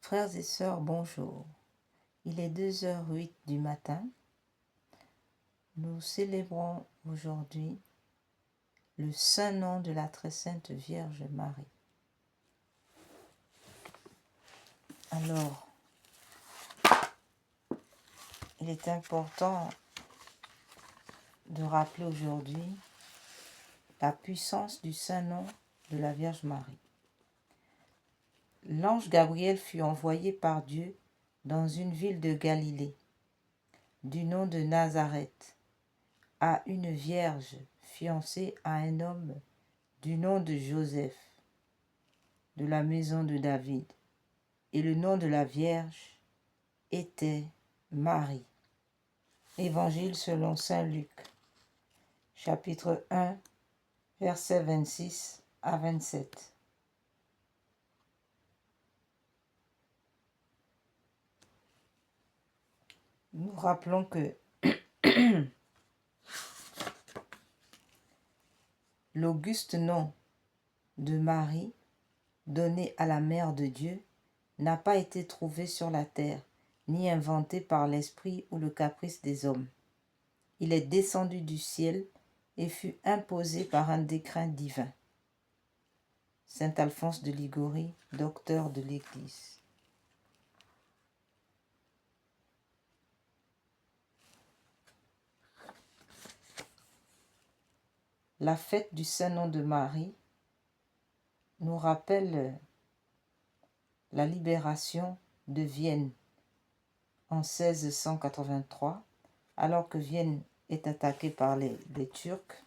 Frères et sœurs, bonjour. Il est 2h08 du matin. Nous célébrons aujourd'hui le saint nom de la très sainte Vierge Marie. Alors, il est important de rappeler aujourd'hui la puissance du saint nom de la Vierge Marie. L'ange Gabriel fut envoyé par Dieu dans une ville de Galilée, du nom de Nazareth, à une vierge fiancée à un homme du nom de Joseph, de la maison de David, et le nom de la Vierge était Marie. Évangile selon saint Luc, chapitre 1, versets 26 à 27. Nous rappelons que l'auguste nom de Marie, donné à la Mère de Dieu, n'a pas été trouvé sur la terre, ni inventé par l'esprit ou le caprice des hommes. Il est descendu du ciel et fut imposé par un décret divin. Saint Alphonse de Ligorie, docteur de l'Église. La fête du Saint-Nom de Marie nous rappelle la libération de Vienne en 1683, alors que Vienne est attaquée par les Turcs.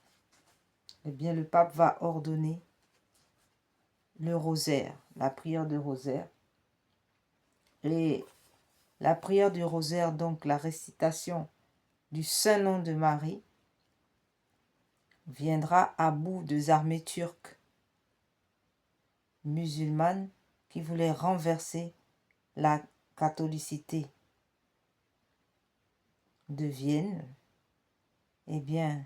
Eh bien, le pape va ordonner le rosaire, la prière de rosaire. Et la prière du rosaire, donc la récitation du Saint-Nom de Marie, viendra à bout des armées turques musulmanes qui voulaient renverser la catholicité de Vienne. Eh bien,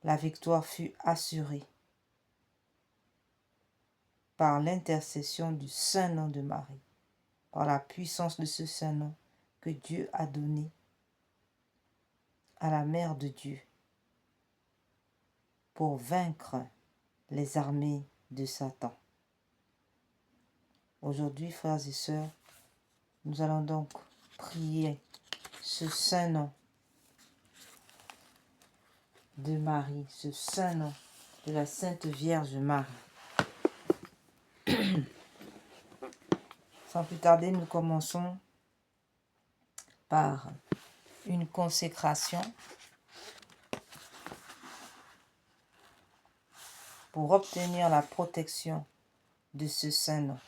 la victoire fut assurée par l'intercession du Saint-Nom de Marie, par la puissance de ce Saint-Nom que Dieu a donné à la Mère de Dieu pour vaincre les armées de Satan. Aujourd'hui, frères et sœurs, nous allons donc prier ce saint nom de Marie, ce saint nom de la Sainte Vierge Marie. Sans plus tarder, nous commençons par une consécration pour obtenir la protection de ce saint nom.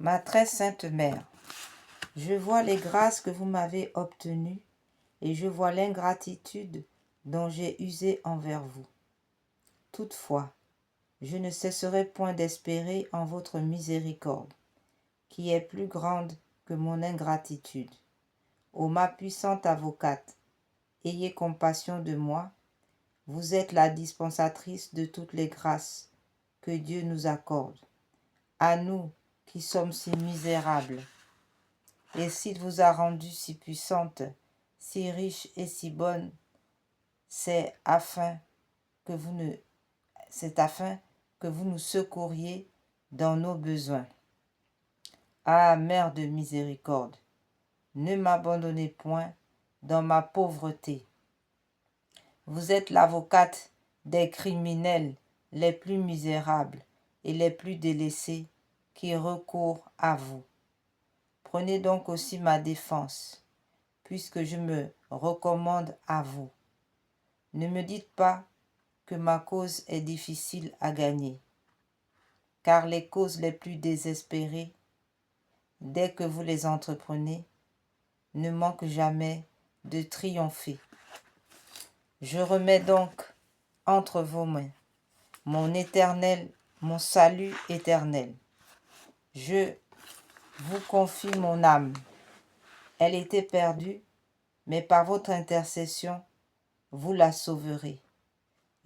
Ma très sainte Mère, je vois les grâces que vous m'avez obtenues et je vois l'ingratitude dont j'ai usé envers vous. Toutefois, je ne cesserai point d'espérer en votre miséricorde, qui est plus grande que mon ingratitude. Ô ma puissante avocate, ayez compassion de moi. Vous êtes la dispensatrice de toutes les grâces que Dieu nous accorde, à nous qui sommes si misérables. Et s'il vous a rendue si puissante, si riche et si bonne, c'est afin que vous nous secouriez dans nos besoins. Ah, Mère de miséricorde, ne m'abandonnez point dans ma pauvreté. Vous êtes l'avocate des criminels les plus misérables et les plus délaissés qui recourent à vous. Prenez donc aussi ma défense, puisque je me recommande à vous. Ne me dites pas que ma cause est difficile à gagner, car les causes les plus désespérées, dès que vous les entreprenez, ne manquent jamais de triompher. Je remets donc entre vos mains mon salut éternel. Je vous confie mon âme. Elle était perdue, mais par votre intercession, vous la sauverez.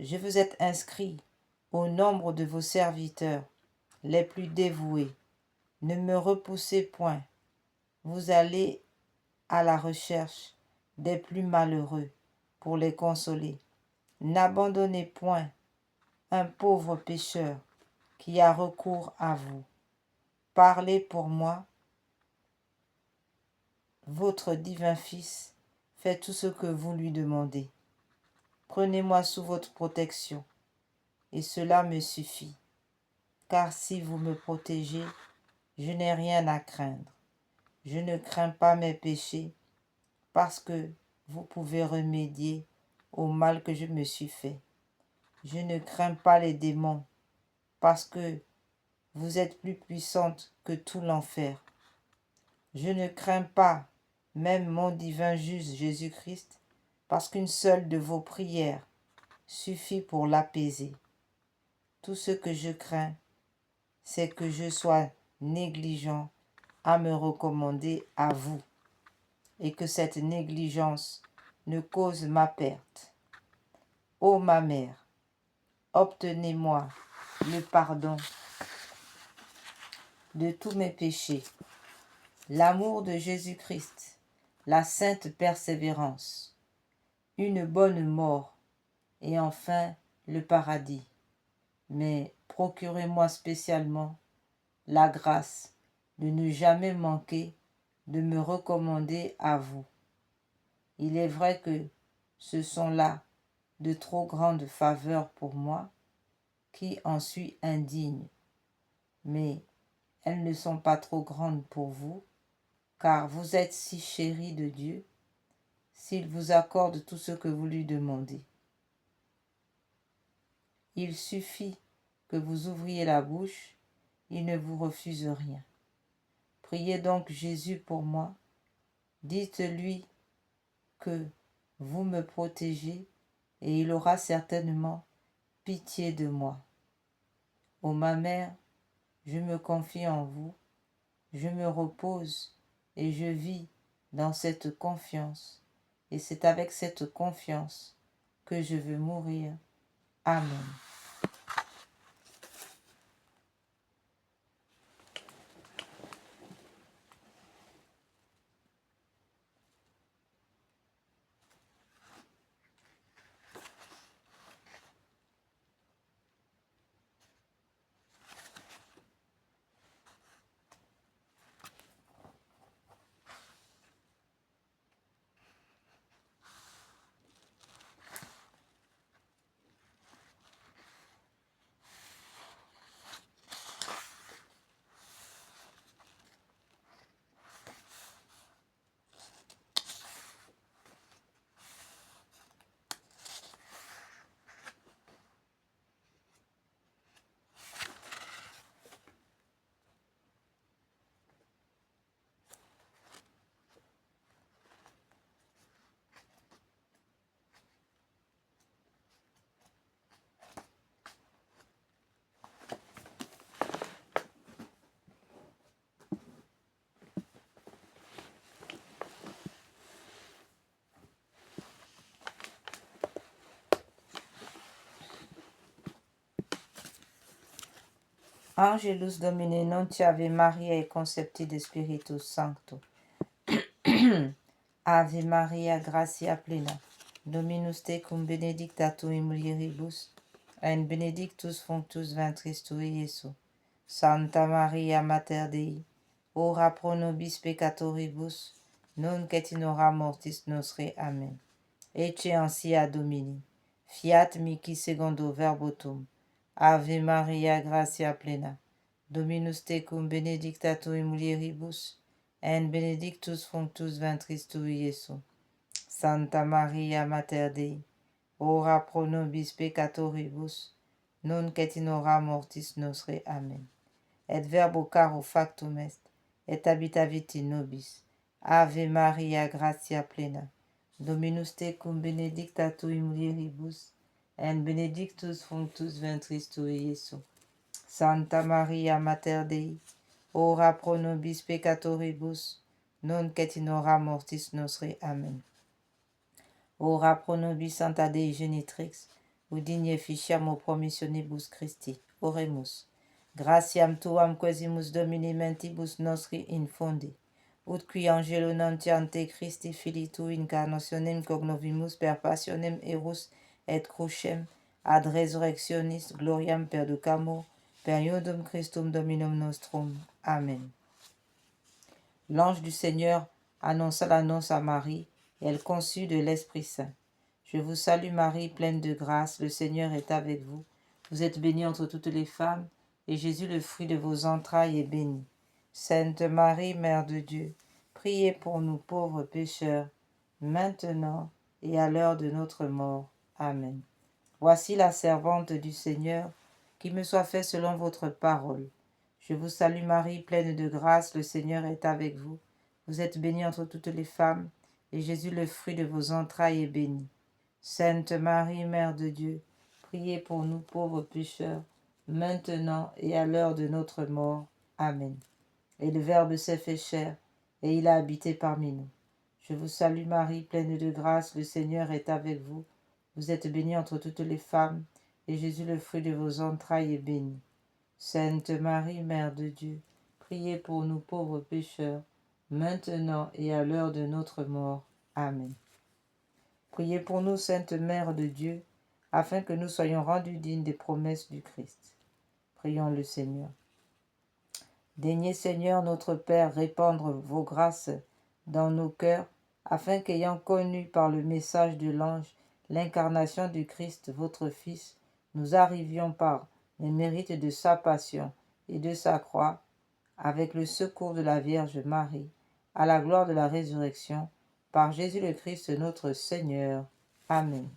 Je vous ai inscrit au nombre de vos serviteurs les plus dévoués. Ne me repoussez point. Vous allez à la recherche des plus malheureux pour les consoler. N'abandonnez point un pauvre pécheur qui a recours à vous. Parlez pour moi. Votre divin Fils fait tout ce que vous lui demandez. Prenez-moi sous votre protection, et cela me suffit. Car si vous me protégez, je n'ai rien à craindre. Je ne crains pas mes péchés, parce que vous pouvez remédier au mal que je me suis fait. Je ne crains pas les démons, parce que vous êtes plus puissante que tout l'enfer. Je ne crains pas même mon divin juge Jésus-Christ, parce qu'une seule de vos prières suffit pour l'apaiser. Tout ce que je crains, c'est que je sois négligent à me recommander à vous, et que cette négligence ne cause ma perte. Ô ma mère, obtenez-moi le pardon de tous mes péchés, l'amour de Jésus-Christ, la sainte persévérance, une bonne mort et enfin le paradis. Mais procurez-moi spécialement la grâce de ne jamais manquer de me recommander à vous. Il est vrai que ce sont là de trop grandes faveurs pour moi, qui en suis indigne, mais elles ne sont pas trop grandes pour vous, car vous êtes si chérie de Dieu, s'il vous accorde tout ce que vous lui demandez. Il suffit que vous ouvriez la bouche, il ne vous refuse rien. Priez donc Jésus pour moi, dites-lui que vous me protégez et il aura certainement pitié de moi. Ô ma mère, je me confie en vous, je me repose et je vis dans cette confiance. Et c'est avec cette confiance que je veux mourir. Amen. Angelus Domine non ti Ave Maria e concepti de Spiritus Sancto. Ave Maria, gratia plena, Dominus tecum benedicta tu in mulieribus, et benedictus fructus ventris tui, Iesus. Santa Maria, Mater Dei, ora pro nobis peccatoribus, nunc et in hora mortis nostre. Amen. Ecce ansia Domini, fiat mihi secundo verbo tuum. Ave Maria, gratia plena, Dominus tecum benedicta tu in mulieribus, et benedictus fructus ventris tui, Iesus. Santa Maria, Mater Dei, ora pro nobis peccatoribus, nunc et in hora mortis nostre. Amen. Et verbo caro factum est, et habitavit in nobis. Ave Maria, gratia plena, Dominus tecum, benedicta tui mulieribus, et benedictus fructus ventris tui, Iesus. Santa Maria, Mater Dei, ora pro nobis peccatoribus, nunc et in hora mortis nostre. Amen. Ora pro nobis Santa Dei Genitrix, udini efficiam promissionibus Christi. Oremus. Gratiam tuam quesimus Domini mentibus nostri infundi, ut qui angelo nuntiante Christi Filii tui incarnationem cognovimus per passionem erus et crucem, ad resurrectionis gloriam perducamur, per iudum Christum Dominum nostrum. Amen. L'ange du Seigneur annonça l'annonce à Marie, et elle conçut de l'Esprit Saint. Je vous salue Marie, pleine de grâce, le Seigneur est avec vous. Vous êtes bénie entre toutes les femmes, et Jésus, le fruit de vos entrailles, est béni. Sainte Marie, Mère de Dieu, priez pour nous pauvres pécheurs, maintenant et à l'heure de notre mort. Amen. Voici la servante du Seigneur, qu'il me soit fait selon votre parole. Je vous salue Marie, pleine de grâce, le Seigneur est avec vous. Vous êtes bénie entre toutes les femmes, et Jésus, le fruit de vos entrailles, est béni. Sainte Marie, Mère de Dieu, priez pour nous pauvres pécheurs, maintenant et à l'heure de notre mort. Amen. Et le Verbe s'est fait chair, et il a habité parmi nous. Je vous salue Marie, pleine de grâce, le Seigneur est avec vous. Vous êtes bénie entre toutes les femmes, et Jésus, le fruit de vos entrailles, est béni. Sainte Marie, Mère de Dieu, priez pour nous pauvres pécheurs, maintenant et à l'heure de notre mort. Amen. Priez pour nous, Sainte Mère de Dieu, afin que nous soyons rendus dignes des promesses du Christ. Prions le Seigneur. Daignez, Seigneur notre Père, répandre vos grâces dans nos cœurs, afin qu'ayant connu par le message de l'ange l'incarnation du Christ, votre Fils, nous arrivions par les mérites de sa passion et de sa croix, avec le secours de la Vierge Marie, à la gloire de la résurrection, par Jésus le Christ notre Seigneur. Amen.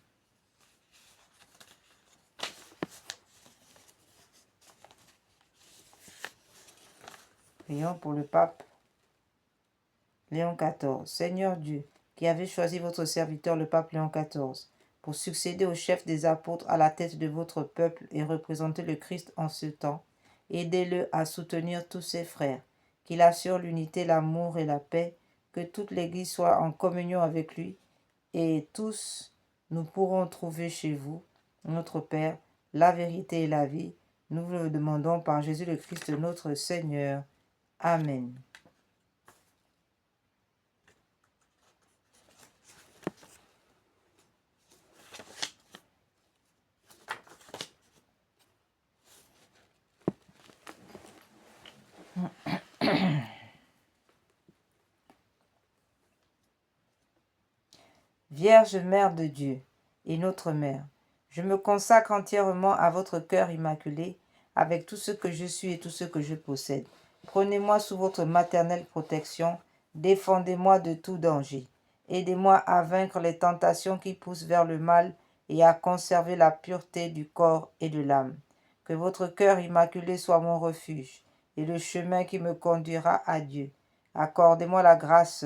Prions pour le pape Léon XIV. Seigneur Dieu, qui avez choisi votre serviteur le pape Léon XIV, pour succéder au chef des apôtres à la tête de votre peuple et représenter le Christ en ce temps, aidez-le à soutenir tous ses frères, qu'il assure l'unité, l'amour et la paix, que toute l'Église soit en communion avec lui, et tous nous pourrons trouver chez vous, notre Père, la vérité et la vie. Nous vous le demandons par Jésus le Christ notre Seigneur. Amen. Vierge Mère de Dieu et notre Mère, je me consacre entièrement à votre cœur immaculé, avec tout ce que je suis et tout ce que je possède. Prenez-moi sous votre maternelle protection, défendez-moi de tout danger. Aidez-moi à vaincre les tentations qui poussent vers le mal et à conserver la pureté du corps et de l'âme. Que votre cœur immaculé soit mon refuge et le chemin qui me conduira à Dieu. Accordez-moi la grâce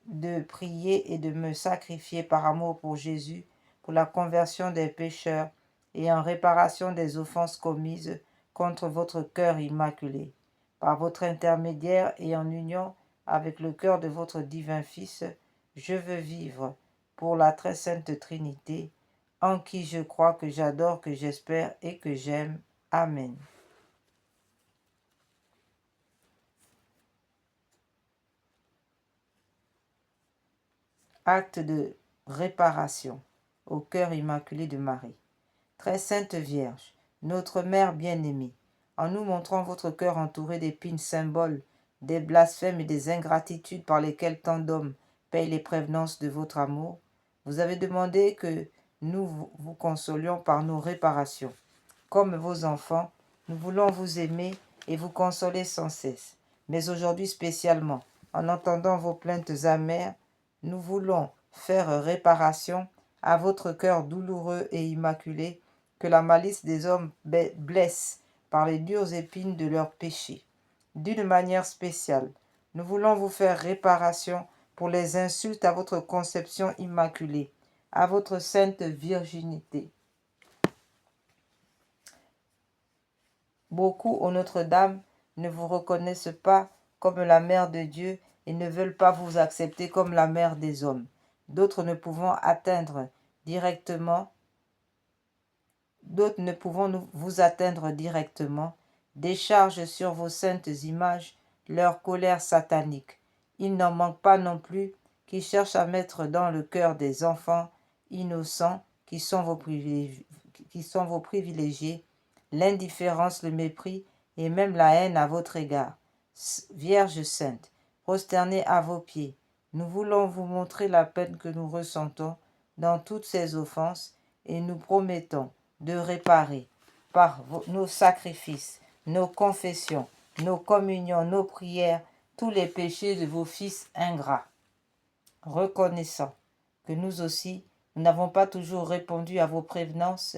de prier et de me sacrifier par amour pour Jésus, pour la conversion des pécheurs et en réparation des offenses commises contre votre cœur immaculé. Par votre intermédiaire et en union avec le cœur de votre divin Fils, je veux vivre pour la très sainte Trinité, en qui je crois, que j'adore, que j'espère et que j'aime. Amen. Acte de réparation au cœur immaculé de Marie. Très sainte Vierge, notre Mère bien-aimée, en nous montrant votre cœur entouré d'épines symboles, des blasphèmes et des ingratitudes par lesquels tant d'hommes payent les prévenances de votre amour, vous avez demandé que nous vous consolions par nos réparations. Comme vos enfants, nous voulons vous aimer et vous consoler sans cesse. Mais aujourd'hui spécialement, en entendant vos plaintes amères, nous voulons faire réparation à votre cœur douloureux et immaculé, que la malice des hommes blesse par les dures épines de leurs péchés. D'une manière spéciale, nous voulons vous faire réparation pour les insultes à votre conception immaculée, à votre sainte virginité. Beaucoup, ô Notre-Dame, ne vous reconnaissent pas comme la mère de Dieu et ne veulent pas vous accepter comme la mère des hommes. D'autres ne pouvant vous atteindre directement, déchargent sur vos saintes images leur colère satanique. Il n'en manque pas non plus qui cherchent à mettre dans le cœur des enfants innocents qui sont vos privilégiés, l'indifférence, le mépris et même la haine à votre égard. Vierge sainte, prosternée à vos pieds, nous voulons vous montrer la peine que nous ressentons dans toutes ces offenses et nous promettons de réparer par nos sacrifices, nos confessions, nos communions, nos prières, tous les péchés de vos fils ingrats. Reconnaissant que nous aussi, nous n'avons pas toujours répondu à vos prévenances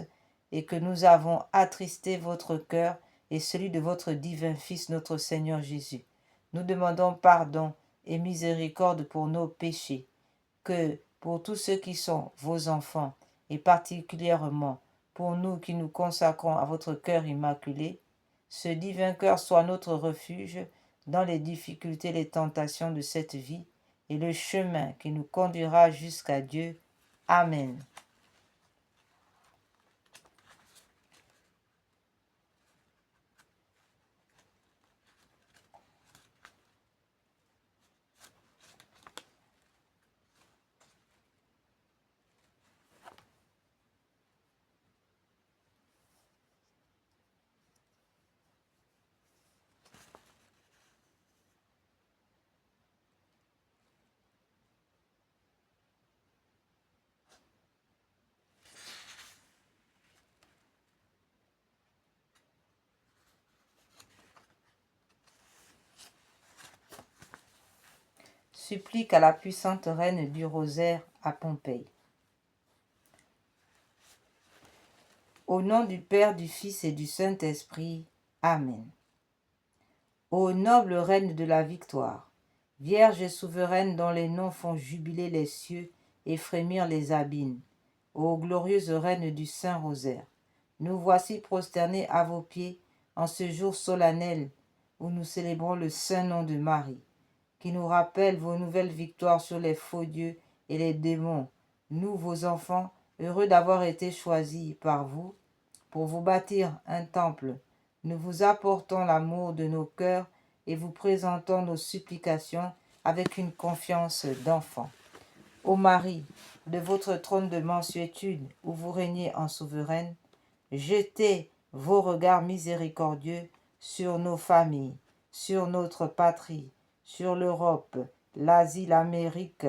et que nous avons attristé votre cœur et celui de votre divin Fils, notre Seigneur Jésus. Nous demandons pardon et miséricorde pour nos péchés, que pour tous ceux qui sont vos enfants, et particulièrement pour nous qui nous consacrons à votre cœur immaculé, ce divin cœur soit notre refuge dans les difficultés et les tentations de cette vie, et le chemin qui nous conduira jusqu'à Dieu. Amen. Supplique à la puissante reine du rosaire à Pompéi. Au nom du Père, du Fils et du Saint-Esprit. Amen. Ô noble reine de la victoire, Vierge et souveraine dont les noms font jubiler les cieux et frémir les abîmes, ô glorieuse reine du Saint-Rosaire, nous voici prosternés à vos pieds en ce jour solennel où nous célébrons le saint nom de Marie, qui nous rappelle vos nouvelles victoires sur les faux dieux et les démons. Nous, vos enfants, heureux d'avoir été choisis par vous pour vous bâtir un temple, nous vous apportons l'amour de nos cœurs et vous présentons nos supplications avec une confiance d'enfant. Ô Marie, de votre trône de mansuétude où vous régnez en souveraine, jetez vos regards miséricordieux sur nos familles, sur notre patrie, sur l'Europe, l'Asie, l'Amérique,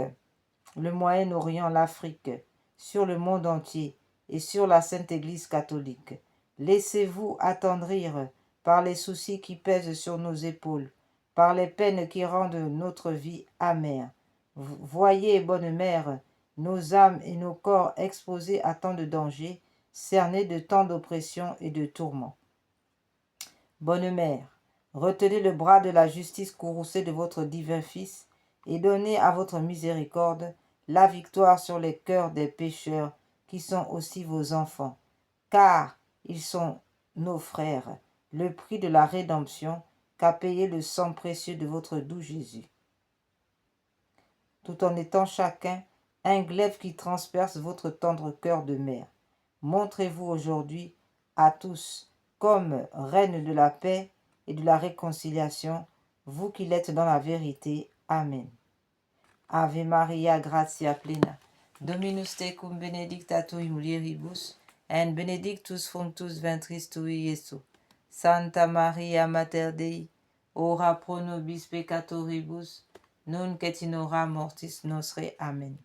le Moyen-Orient, l'Afrique, sur le monde entier et sur la Sainte Église catholique. Laissez-vous attendrir par les soucis qui pèsent sur nos épaules, par les peines qui rendent notre vie amère. Voyez, bonne mère, nos âmes et nos corps exposés à tant de dangers, cernés de tant d'oppressions et de tourments. Bonne mère, retenez le bras de la justice courroucée de votre divin Fils et donnez à votre miséricorde la victoire sur les cœurs des pécheurs qui sont aussi vos enfants, car ils sont nos frères, le prix de la rédemption qu'a payé le sang précieux de votre doux Jésus. Tout en étant chacun un glaive qui transperce votre tendre cœur de mère, montrez-vous aujourd'hui à tous comme reine de la paix et de la réconciliation, vous qui l'êtes dans la vérité. Amen. Ave Maria, gratia plena, Dominus tecum benedicta tui mulieribus, et benedictus fructus ventris tui, Iesus. Santa Maria Mater Dei, ora pro nobis peccatoribus, nunc et in hora mortis nostre. Amen.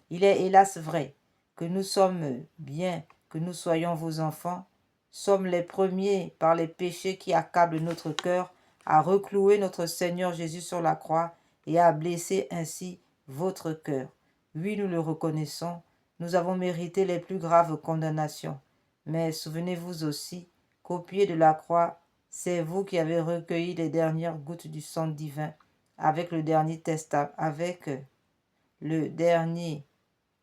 Il est hélas vrai que nous sommes bien que nous soyons vos enfants, sommes les premiers par les péchés qui accablent notre cœur à reclouer notre Seigneur Jésus sur la croix et à blesser ainsi votre cœur. Oui, nous le reconnaissons, nous avons mérité les plus graves condamnations. Mais souvenez-vous aussi qu'au pied de la croix, c'est vous qui avez recueilli les dernières gouttes du sang divin avec le dernier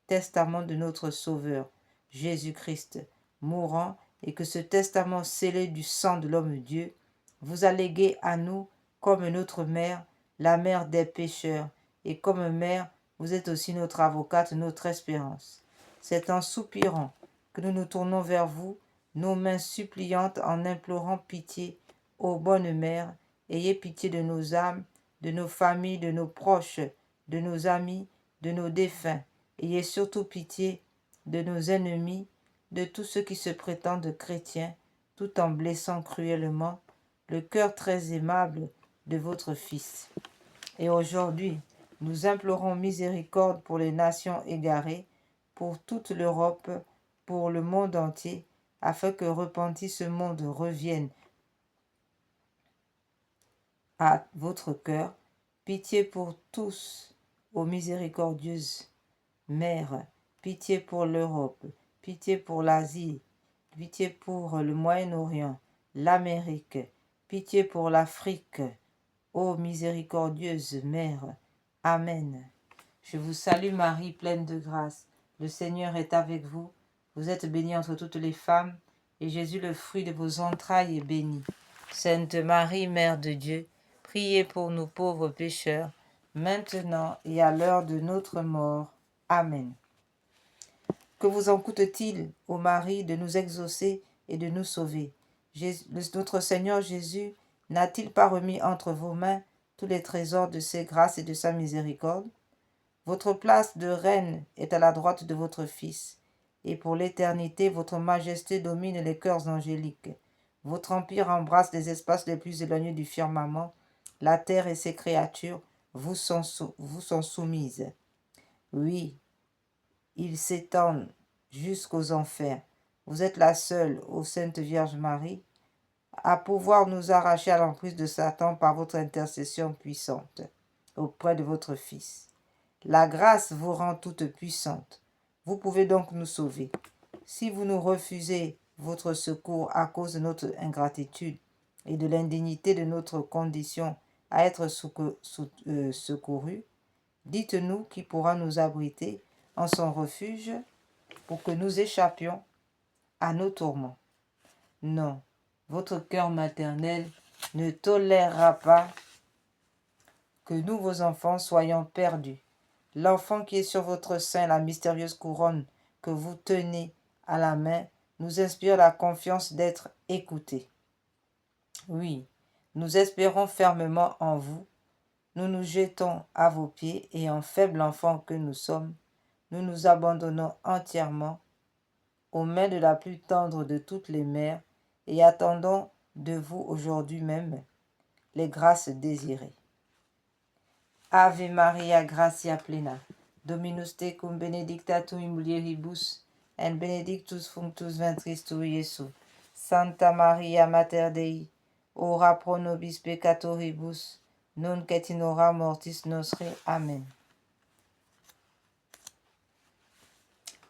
testament de notre Sauveur, Jésus-Christ, mourant, et que ce testament scellé du sang de l'homme-dieu vous a légué à nous comme notre mère, la mère des pécheurs, et comme mère, vous êtes aussi notre avocate, notre espérance. C'est en soupirant que nous nous tournons vers vous, nos mains suppliantes en implorant pitié. Ô bonne mère, ayez pitié de nos âmes, de nos familles, de nos proches, de nos amis, de nos défunts. Ayez surtout pitié de nos ennemis, de tous ceux qui se prétendent chrétiens, tout en blessant cruellement le cœur très aimable de votre Fils. Et aujourd'hui, nous implorons miséricorde pour les nations égarées, pour toute l'Europe, pour le monde entier, afin que repenti ce monde revienne à votre cœur. Pitié pour tous, ô miséricordieuse Mère, pitié pour l'Europe, pitié pour l'Asie, pitié pour le Moyen-Orient, l'Amérique, pitié pour l'Afrique, ô miséricordieuse Mère. Amen. Je vous salue Marie, pleine de grâce. Le Seigneur est avec vous. Vous êtes bénie entre toutes les femmes, et Jésus, le fruit de vos entrailles, est béni. Sainte Marie, Mère de Dieu, priez pour nous pauvres pécheurs, maintenant et à l'heure de notre mort. Amen. Que vous en coûte-t-il, ô Marie, de nous exaucer et de nous sauver? Notre Seigneur Jésus n'a-t-il pas remis entre vos mains tous les trésors de ses grâces et de sa miséricorde? Votre place de reine est à la droite de votre Fils, et pour l'éternité votre majesté domine les cœurs angéliques. Votre empire embrasse les espaces les plus éloignés du firmament. La terre et ses créatures vous sont soumises. Oui, ils s'étendent jusqu'aux enfers. Vous êtes la seule, ô Sainte Vierge Marie, à pouvoir nous arracher à l'emprise de Satan par votre intercession puissante auprès de votre Fils. La grâce vous rend toute puissante. Vous pouvez donc nous sauver. Si vous nous refusez votre secours à cause de notre ingratitude et de l'indignité de notre condition à être secourus, dites-nous qui pourra nous abriter en son refuge pour que nous échappions à nos tourments. Non, votre cœur maternel ne tolérera pas que nous, vos enfants, soyons perdus. L'enfant qui est sur votre sein, la mystérieuse couronne que vous tenez à la main, nous inspire la confiance d'être écoutés. Oui, nous espérons fermement en vous. Nous nous jetons à vos pieds et en faible enfant que nous sommes, nous nous abandonnons entièrement aux mains de la plus tendre de toutes les mères et attendons de vous aujourd'hui même les grâces désirées. Ave Maria, gratia plena, Dominus tecum benedicta tu in mulieribus, et benedictus fructus ventris tui, Iesus. Santa Maria, Mater Dei, ora pro nobis peccatoribus, nunc et in hora mortis nostre. Amen.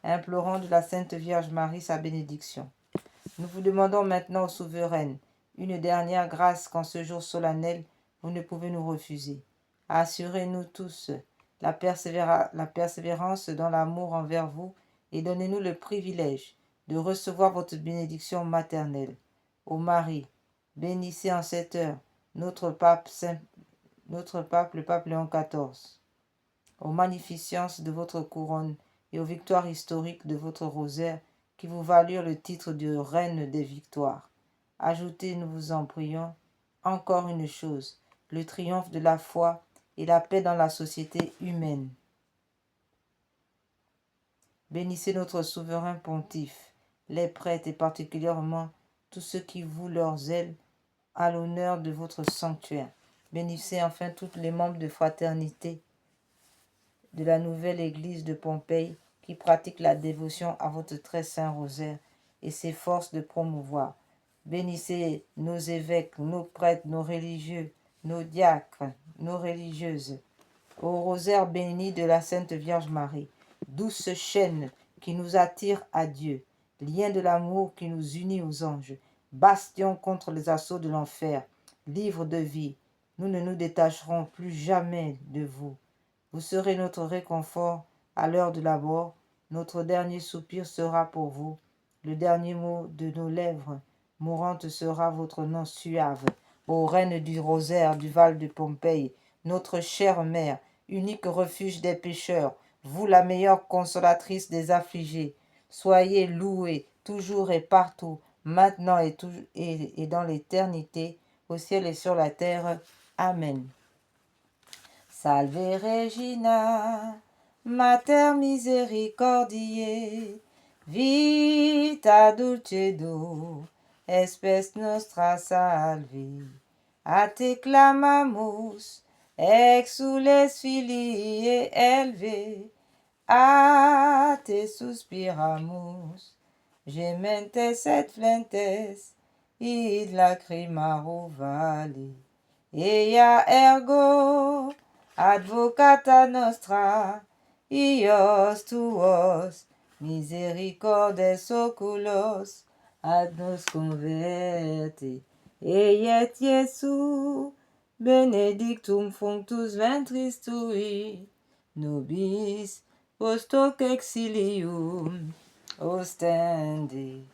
Implorons de la Sainte Vierge Marie sa bénédiction. Nous vous demandons maintenant, ô souveraine, une dernière grâce qu'en ce jour solennel, vous ne pouvez nous refuser. Assurez-nous tous la persévérance dans l'amour envers vous et donnez-nous le privilège de recevoir votre bénédiction maternelle. Ô Marie, bénissez en cette heure notre pape, le pape Léon XIV, aux magnificences de votre couronne et aux victoires historiques de votre rosaire qui vous valurent le titre de Reine des victoires. Ajoutez, nous vous en prions, encore une chose, le triomphe de la foi et la paix dans la société humaine. Bénissez notre souverain pontife, les prêtres et particulièrement tous ceux qui vouent leurs ailes à l'honneur de votre sanctuaire. Bénissez enfin tous les membres de fraternité de la nouvelle église de Pompéi qui pratiquent la dévotion à votre très saint rosaire et s'efforcent de promouvoir. Bénissez nos évêques, nos prêtres, nos religieux, nos diacres, nos religieuses. Au rosaire béni de la Sainte Vierge Marie, douce chaîne qui nous attire à Dieu, lien de l'amour qui nous unit aux anges, bastion contre les assauts de l'enfer, livre de vie. Nous ne nous détacherons plus jamais de vous. Vous serez notre réconfort à l'heure de la mort. Notre dernier soupir sera pour vous. Le dernier mot de nos lèvres mourante sera votre nom suave. Ô reine du rosaire du val de Pompéi, notre chère mère, unique refuge des pécheurs, vous la meilleure consolatrice des affligés, soyez louée toujours et partout, maintenant et dans l'éternité, au ciel et sur la terre. Amen. Salve Regina, Mater misericordiae, vita dulcedo, espes nostra salve. A te clamamus, exules filii elve, a te suspiramus, gementes et flentes, id lacrimaro vale. Ea ergo, advocata nostra, ios tuos, misericordes oculos, ad nos converte. Eiet Iesu, benedictum fructus ventris tui, nobis post hoc exilium ostende.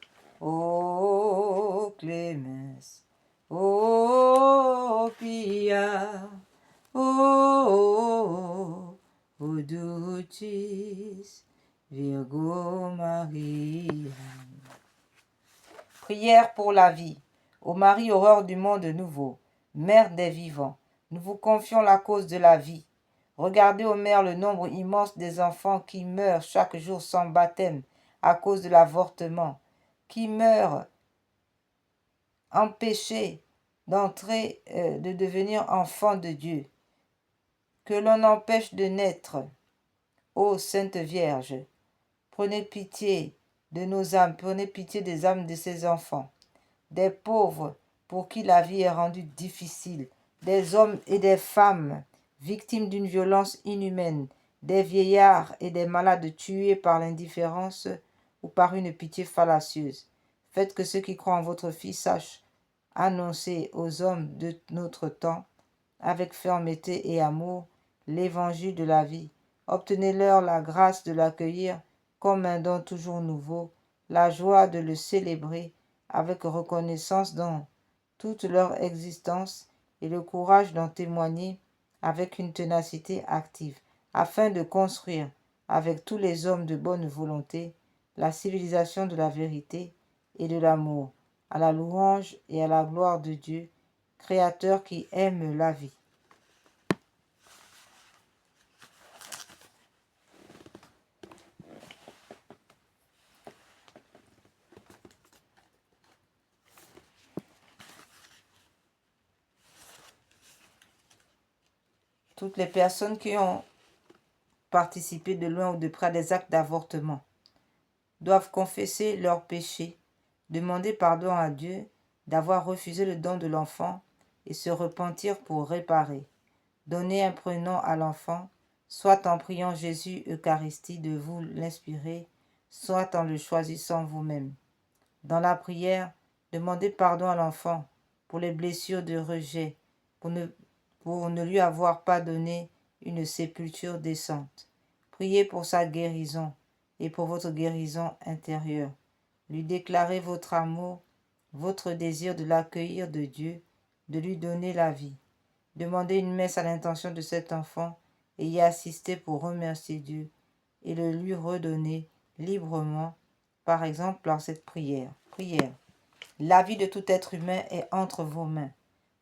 O clemens, o pia, o ducis Virgo Maria. Prière pour la vie. Ô Marie, horreur du monde nouveau, mère des vivants, nous vous confions la cause de la vie. Regardez, ô mère, le nombre immense des enfants qui meurent chaque jour sans baptême à cause de l'avortement, qui meurent empêchés d'entrer, de devenir enfants de Dieu, que l'on empêche de naître. Ô Sainte Vierge, prenez pitié de nos âmes, prenez pitié des âmes de ces enfants, des pauvres pour qui la vie est rendue difficile, des hommes et des femmes victimes d'une violence inhumaine, des vieillards et des malades tués par l'indifférence ou par une pitié fallacieuse. Faites que ceux qui croient en votre Fils sachent annoncer aux hommes de notre temps, avec fermeté et amour, l'évangile de la vie. Obtenez-leur la grâce de l'accueillir comme un don toujours nouveau, la joie de le célébrer avec reconnaissance dans toute leur existence et le courage d'en témoigner avec une ténacité active, afin de construire avec tous les hommes de bonne volonté la civilisation de la vérité et de l'amour, à la louange et à la gloire de Dieu, Créateur qui aime la vie. Toutes les personnes qui ont participé de loin ou de près à des actes d'avortement doivent confesser leurs péchés, demander pardon à Dieu d'avoir refusé le don de l'enfant et se repentir pour réparer. Donner un prénom à l'enfant, soit en priant Jésus Eucharistie de vous l'inspirer, soit en le choisissant vous-même. Dans la prière, demandez pardon à l'enfant pour les blessures de rejet, pour ne lui avoir pas donné une sépulture décente. Priez pour sa guérison et pour votre guérison intérieure. Lui déclarez votre amour, votre désir de l'accueillir de Dieu, de lui donner la vie. Demandez une messe à l'intention de cet enfant et y assistez pour remercier Dieu et le lui redonner librement, par exemple par cette prière. Prière. La vie de tout être humain est entre vos mains.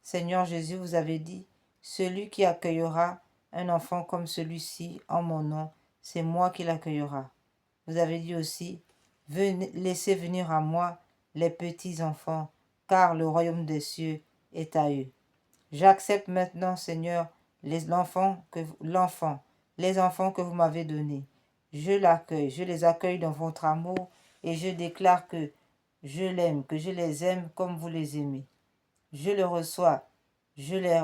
Seigneur Jésus, vous avez dit, celui qui accueillera un enfant comme celui-ci en mon nom, c'est moi qui l'accueillera. Vous avez dit aussi, laissez venir à moi les petits enfants, car le royaume des cieux est à eux. J'accepte maintenant, Seigneur, les enfants que vous m'avez donnés. Je les accueille dans votre amour et je déclare que je l'aime, que je les aime comme vous les aimez. Je le reçois, je les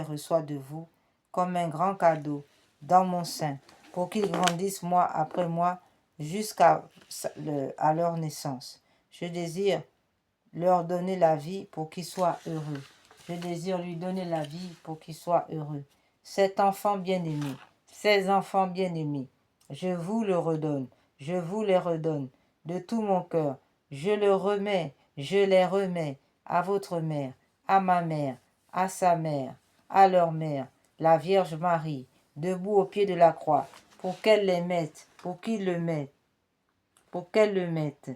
reçois de vous comme un grand cadeau dans mon sein. pour qu'ils grandissent mois après mois jusqu'à leur naissance. Je désire leur donner la vie pour qu'ils soient heureux. Je désire lui donner la vie pour qu'il soit heureux. Cet enfant bien-aimé, ces enfants bien-aimés, je vous le redonne, je vous les redonne de tout mon cœur. Je les remets à votre mère, à ma mère, à sa mère, à leur mère, la Vierge Marie, debout au pied de la croix, pour qu'elle les mette, pour qu'ils le mettent, pour qu'elle le mette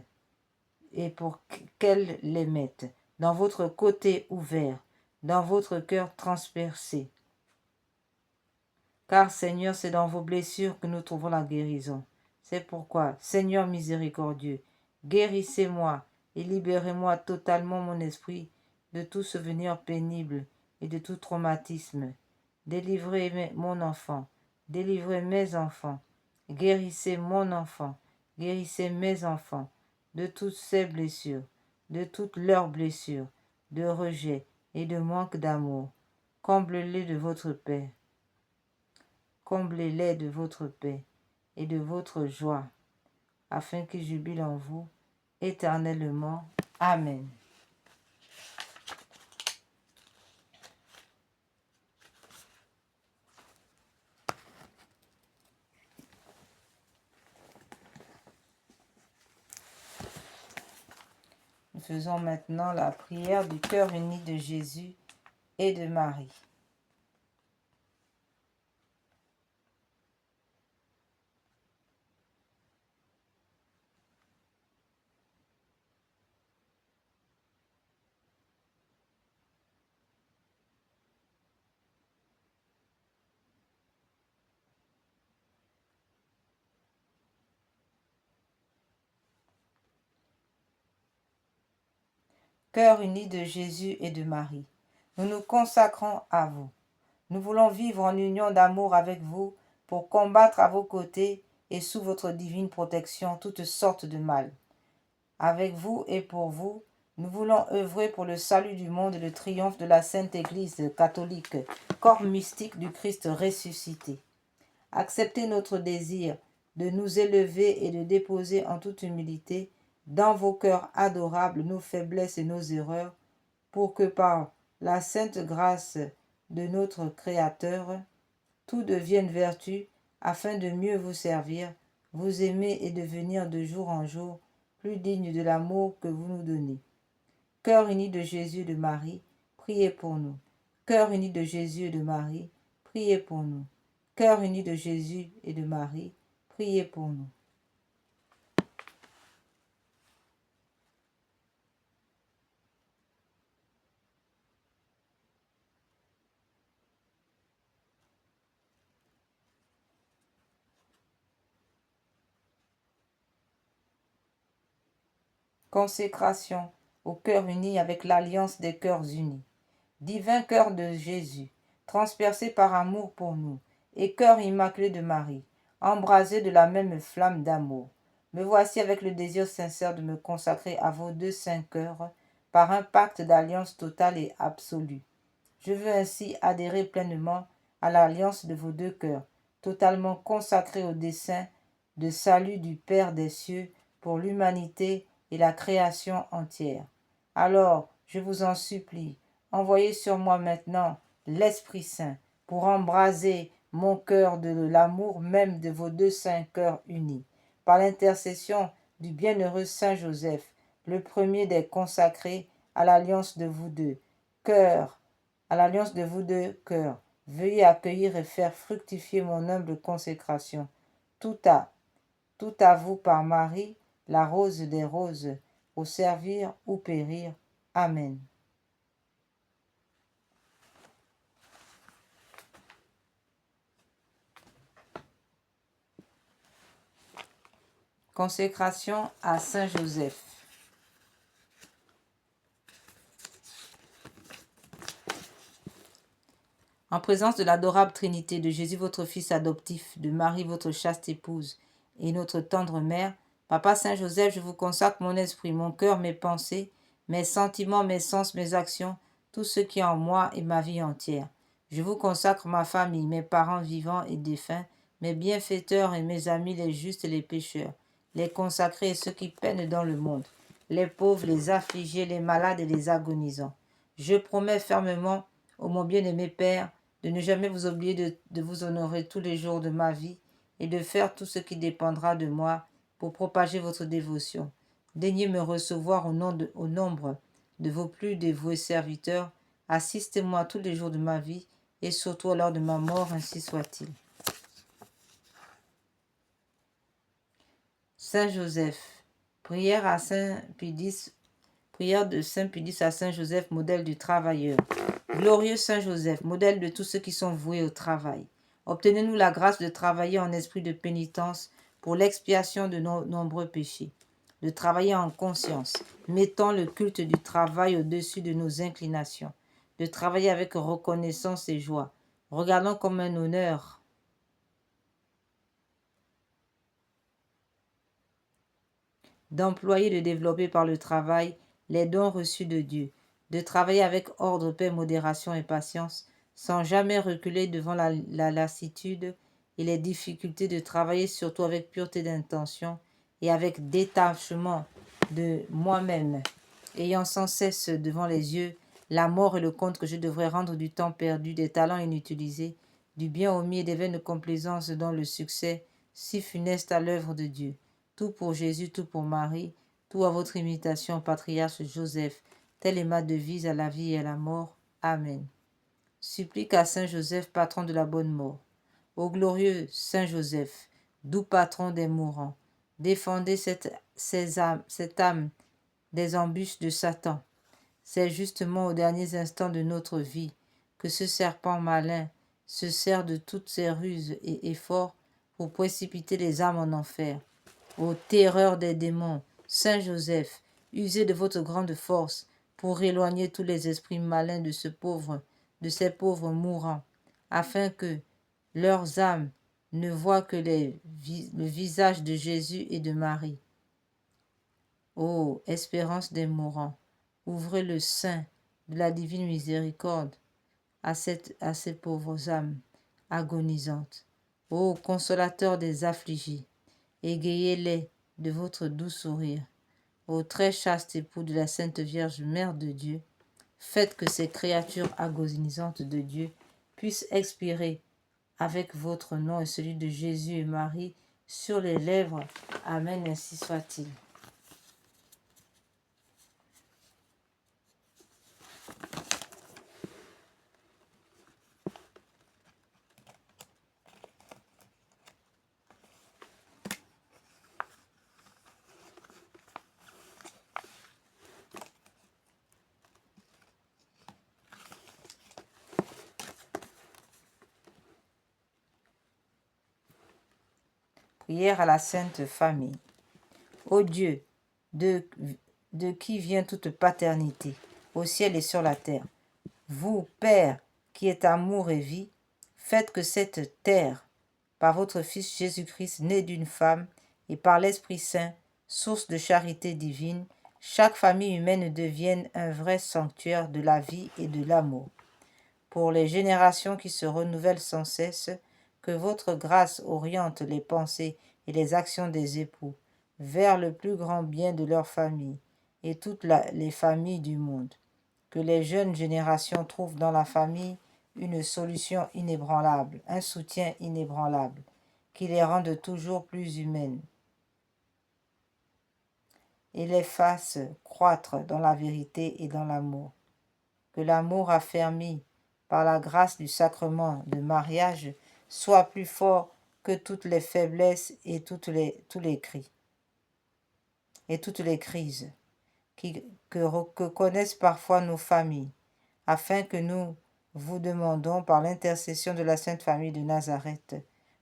et pour qu'elle les mette dans votre côté ouvert, dans votre cœur transpercé. Car Seigneur, c'est dans vos blessures que nous trouvons la guérison. C'est pourquoi, Seigneur miséricordieux, guérissez-moi et libérez-moi totalement mon esprit de tout souvenir pénible et de tout traumatisme. Délivrez mon enfant, délivrez mes enfants, guérissez mon enfant, guérissez mes enfants de toutes ces blessures, de toutes leurs blessures, de rejet et de manque d'amour. Comble-les de votre paix. Comblez-les de votre paix et de votre joie, afin qu'ils jubilent en vous éternellement. Amen. Nous faisons maintenant la prière du cœur uni de Jésus et de Marie. Cœur uni de Jésus et de Marie, nous nous consacrons à vous. Nous voulons vivre en union d'amour avec vous pour combattre à vos côtés et sous votre divine protection toutes sortes de mal. Avec vous et pour vous, nous voulons œuvrer pour le salut du monde et le triomphe de la Sainte Église catholique, corps mystique du Christ ressuscité. Acceptez notre désir de nous élever et de déposer en toute humilité dans vos cœurs adorables nos faiblesses et nos erreurs, pour que par la sainte grâce de notre Créateur, tout devienne vertu, afin de mieux vous servir, vous aimer et devenir de jour en jour plus digne de l'amour que vous nous donnez. Cœur uni de Jésus et de Marie, priez pour nous. Cœur uni de Jésus et de Marie, priez pour nous. Cœur uni de Jésus et de Marie, priez pour nous. Consécration au cœur uni avec l'alliance des cœurs unis. Divin cœur de Jésus, transpercé par amour pour nous, et cœur immaculé de Marie, embrasé de la même flamme d'amour, me voici avec le désir sincère de me consacrer à vos deux saints cœurs par un pacte d'alliance totale et absolue. Je veux ainsi adhérer pleinement à l'alliance de vos deux cœurs, totalement consacrés au dessein de salut du Père des cieux pour l'humanité et la création entière. Alors, je vous en supplie, envoyez sur moi maintenant l'Esprit Saint pour embraser mon cœur de l'amour même de vos deux saints cœurs unis, par l'intercession du bienheureux Saint Joseph, le premier des consacrés à l'alliance de vous deux cœurs, veuillez accueillir et faire fructifier mon humble consécration. Tout à vous par Marie, la rose des roses, au servir ou périr. Amen. Consécration à Saint Joseph. En présence de l'adorable Trinité, de Jésus votre Fils adoptif, de Marie votre chaste épouse et notre tendre mère, Papa Saint Joseph, je vous consacre mon esprit, mon cœur, mes pensées, mes sentiments, mes sens, mes actions, tout ce qui est en moi et ma vie entière. Je vous consacre ma famille, mes parents vivants et défunts, mes bienfaiteurs et mes amis, les justes et les pécheurs, les consacrés et ceux qui peinent dans le monde, les pauvres, les affligés, les malades et les agonisants. Je promets fermement, ô mon bien-aimé Père, de ne jamais vous oublier de vous honorer tous les jours de ma vie et de faire tout ce qui dépendra de moi pour propager votre dévotion. Daignez me recevoir au nombre de vos plus dévoués serviteurs. Assistez-moi tous les jours de ma vie et surtout à l'heure de ma mort, ainsi soit-il. Saint Joseph, prière à Saint Pidis, prière de Saint Pidis à Saint Joseph, modèle du travailleur. Glorieux Saint Joseph, modèle de tous ceux qui sont voués au travail. Obtenez-nous la grâce de travailler en esprit de pénitence pour l'expiation de nos nombreux péchés, de travailler en conscience, mettant le culte du travail au-dessus de nos inclinations, de travailler avec reconnaissance et joie, regardant comme un honneur d'employer, de développer par le travail les dons reçus de Dieu, de travailler avec ordre, paix, modération et patience, sans jamais reculer devant la lassitude et les difficultés, de travailler surtout avec pureté d'intention et avec détachement de moi-même, ayant sans cesse devant les yeux la mort et le compte que je devrais rendre du temps perdu, des talents inutilisés, du bien omis et des vaines complaisances dans le succès si funeste à l'œuvre de Dieu. Tout pour Jésus, tout pour Marie, tout à votre imitation, patriarche Joseph. Telle est ma devise à la vie et à la mort. Amen. Supplique à Saint Joseph, patron de la bonne mort. Ô glorieux Saint Joseph, doux patron des mourants, défendez cette âme des embûches de Satan. C'est justement aux derniers instants de notre vie que ce serpent malin se sert de toutes ses ruses et efforts pour précipiter les âmes en enfer. Ô terreur des démons, Saint Joseph, usez de votre grande force pour éloigner tous les esprits malins de ces pauvres mourants, afin que leurs âmes ne voient que le visage de Jésus et de Marie. Ô espérance des mourants, ouvrez le sein de la divine miséricorde à ces pauvres âmes agonisantes. Ô consolateur des affligés, égayez-les de votre doux sourire. Ô très chaste époux de la Sainte Vierge Mère de Dieu, faites que ces créatures agonisantes de Dieu puissent expirer avec votre nom et celui de Jésus et Marie sur les lèvres. Amen, ainsi soit-il. Prière à la Sainte Famille. Ô Dieu, de qui vient toute paternité, au ciel et sur la terre, vous, Père, qui êtes amour et vie, faites que cette terre, par votre Fils Jésus-Christ, né d'une femme, et par l'Esprit Saint, source de charité divine, chaque famille humaine devienne un vrai sanctuaire de la vie et de l'amour. Pour les générations qui se renouvellent sans cesse, que votre grâce oriente les pensées et les actions des époux vers le plus grand bien de leur famille et toutes les familles du monde. Que les jeunes générations trouvent dans la famille une solution inébranlable, un soutien inébranlable, qui les rende toujours plus humaines et les fasse croître dans la vérité et dans l'amour. Que l'amour affermi par la grâce du sacrement de mariage soit plus fort que toutes les faiblesses et tous les cris et toutes les crises que connaissent parfois nos familles, afin que nous vous demandons par l'intercession de la Sainte Famille de Nazareth,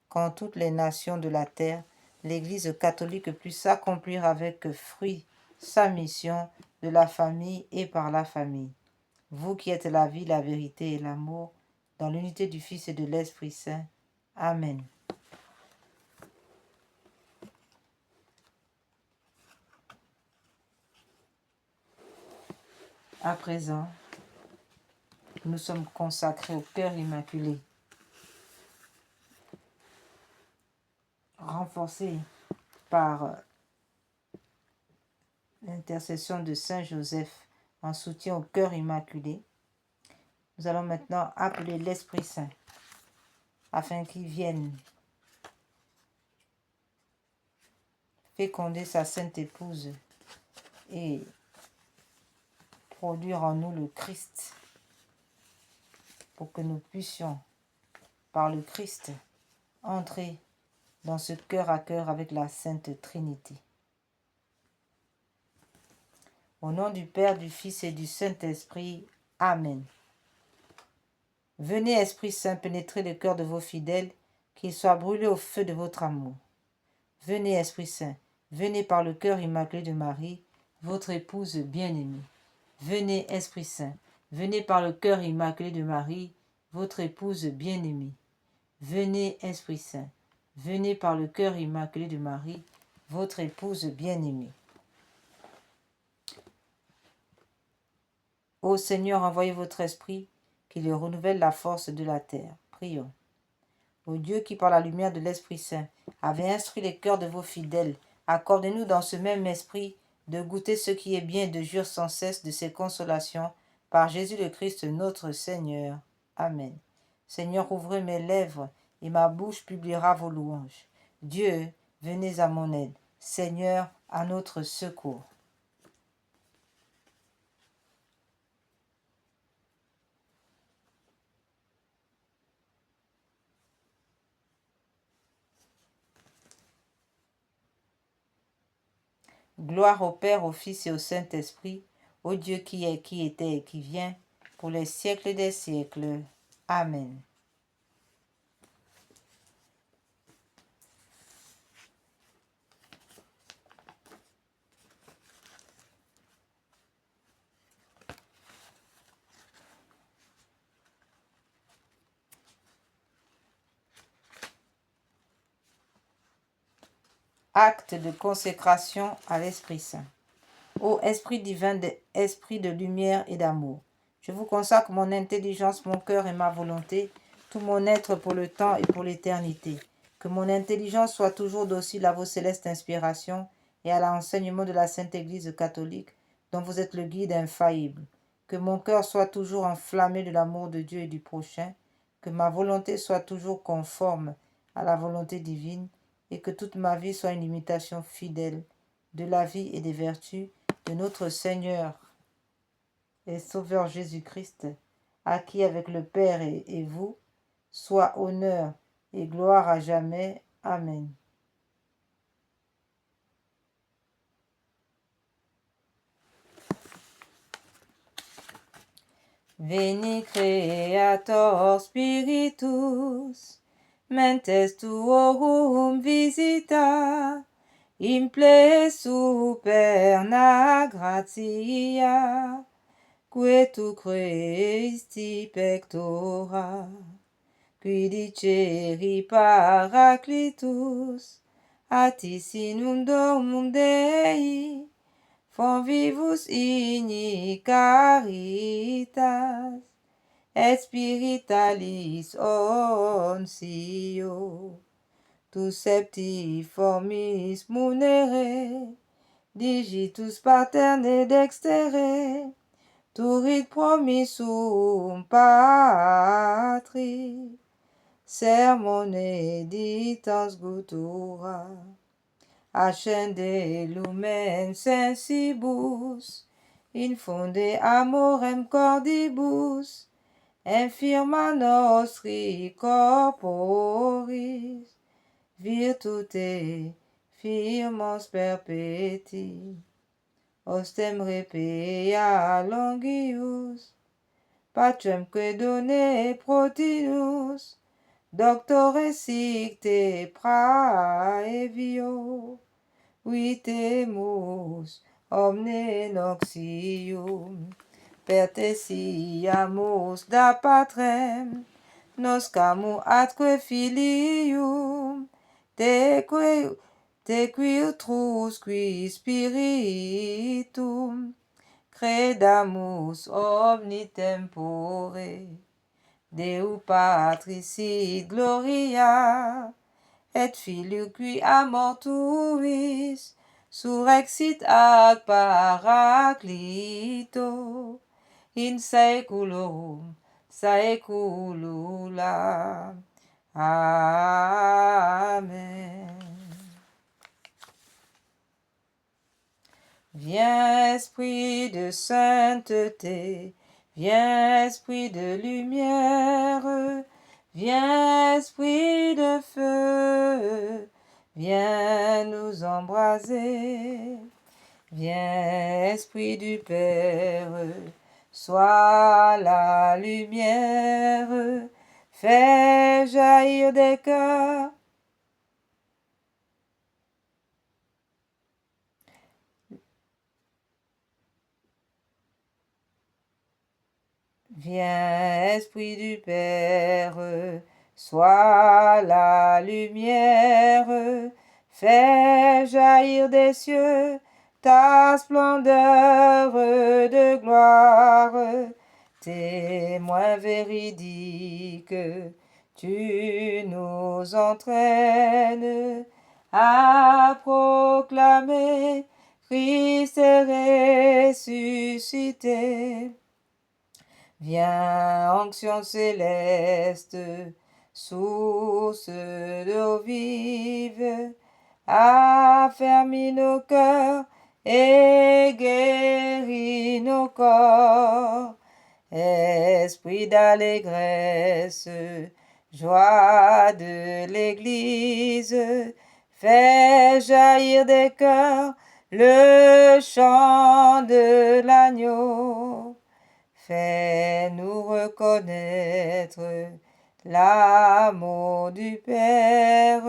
qu'en toutes les nations de la terre, l'Église catholique puisse accomplir avec fruit sa mission de la famille et par la famille. Vous qui êtes la vie, la vérité et l'amour, dans l'unité du Fils et de l'Esprit Saint. Amen. À présent, nous sommes consacrés au Père Immaculé. renforcés par l'intercession de Saint Joseph en soutien au cœur immaculé, nous allons maintenant appeler l'Esprit Saint afin qu'il vienne féconder sa sainte épouse et produire en nous le Christ pour que nous puissions, par le Christ, entrer dans ce cœur à cœur avec la Sainte Trinité. Au nom du Père, du Fils et du Saint-Esprit. Amen. Venez, Esprit Saint, pénétrer le cœur de vos fidèles, qu'ils soient brûlés au feu de votre amour. Venez, Esprit Saint, venez par le cœur immaculé de Marie, votre épouse bien-aimée. Venez, Esprit Saint, venez par le cœur immaculé de Marie, votre épouse bien-aimée. Venez, Esprit Saint, venez par le cœur immaculé de Marie, votre épouse bien-aimée. Ô Seigneur, envoyez votre esprit, qu'il renouvelle la force de la terre. Prions. Ô Dieu qui, par la lumière de l'Esprit Saint, avait instruit les cœurs de vos fidèles, accordez-nous dans ce même esprit de goûter ce qui est bien et de jouir sans cesse de ses consolations, par Jésus le Christ notre Seigneur. Amen. Seigneur, ouvrez mes lèvres, et ma bouche publiera vos louanges. Dieu, venez à mon aide. Seigneur, à notre secours. Gloire au Père, au Fils et au Saint-Esprit, au Dieu qui est, qui était et qui vient, pour les siècles des siècles. Amen. Acte de consécration à l'Esprit Saint. Ô Esprit divin, esprit de lumière et d'amour, je vous consacre mon intelligence, mon cœur et ma volonté, tout mon être pour le temps et pour l'éternité. Que mon intelligence soit toujours docile à vos célestes inspirations et à l'enseignement de la Sainte Église catholique, dont vous êtes le guide infaillible. Que mon cœur soit toujours enflammé de l'amour de Dieu et du prochain. Que ma volonté soit toujours conforme à la volonté divine et que toute ma vie soit une imitation fidèle de la vie et des vertus de notre Seigneur et Sauveur Jésus-Christ, à qui avec le Père et vous, soit honneur et gloire à jamais. Amen. Veni Creator Spiritus, mentes tuorum visita, imple superna gratia, que tu Christi pectora, qui diceri Paraclitus, atis in domum Dei, convivus igni caritas, et spiritualis onsio, tu septiformis munere, digitus paterne dextere, turit promissum patri, sermone ditans gutura, ascende lumen sensibus, infunde amorem cordibus, infirma nostri corporis, virtute firmos perpeti, ostem repea longius, pacem que done protinus, doctore sicte praevio, vitemus omne noxium, pertesiamus da patrem, noscamu atque filium, teque utrusque spiritum, credamus omni tempore, Deu Patris sit gloria, et filiqui amortuis, surrexit ac paraclito, in saeculorum saecula. Amen. Viens, esprit de sainteté, viens, esprit de lumière, viens, esprit de feu, viens nous embraser. Viens, esprit du Père, sois la lumière, fais jaillir des cœurs. Viens, esprit du Père, sois la lumière, fais jaillir des cieux ta splendeur de gloire, témoin véridique, tu nous entraînes à proclamer Christ est ressuscité. Viens, onction céleste, source d'eau vive, affermis nos cœurs et guéris nos corps. Esprit d'allégresse, joie de l'Église, fais jaillir des cœurs le chant de l'agneau. Fais-nous reconnaître l'amour du Père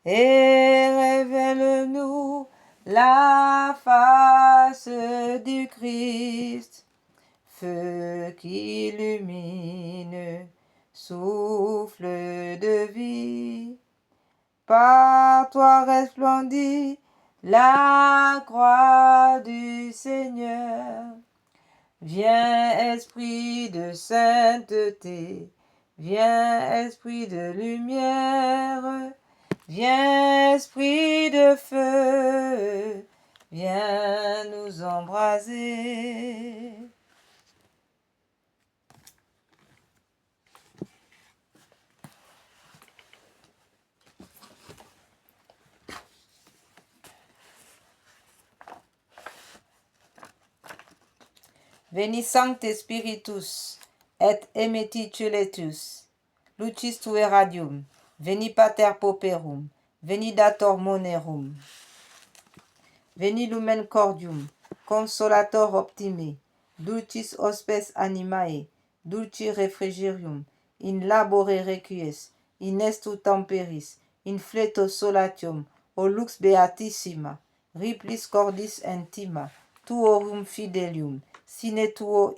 et révèle-nous la face du Christ. Feu qui illumine, souffle de vie, par toi resplendit la croix du Seigneur. Viens, esprit de sainteté, viens, esprit de lumière, viens, esprit de feu, viens nous embraser. Veni Sancte Spiritus, et emeti Tuletus, Lucis Tue Radium, Veni Pater Pauperum, Veni Dator Monerum, Veni Lumen Cordium, Consolator Optime, Dulcis Hospes Animae, Dulci Refrigerium, in labore requies, in estu temperis, in fleto solatium, o lux beatissima, riplis cordis intima, tuorum fidelium, sine tuo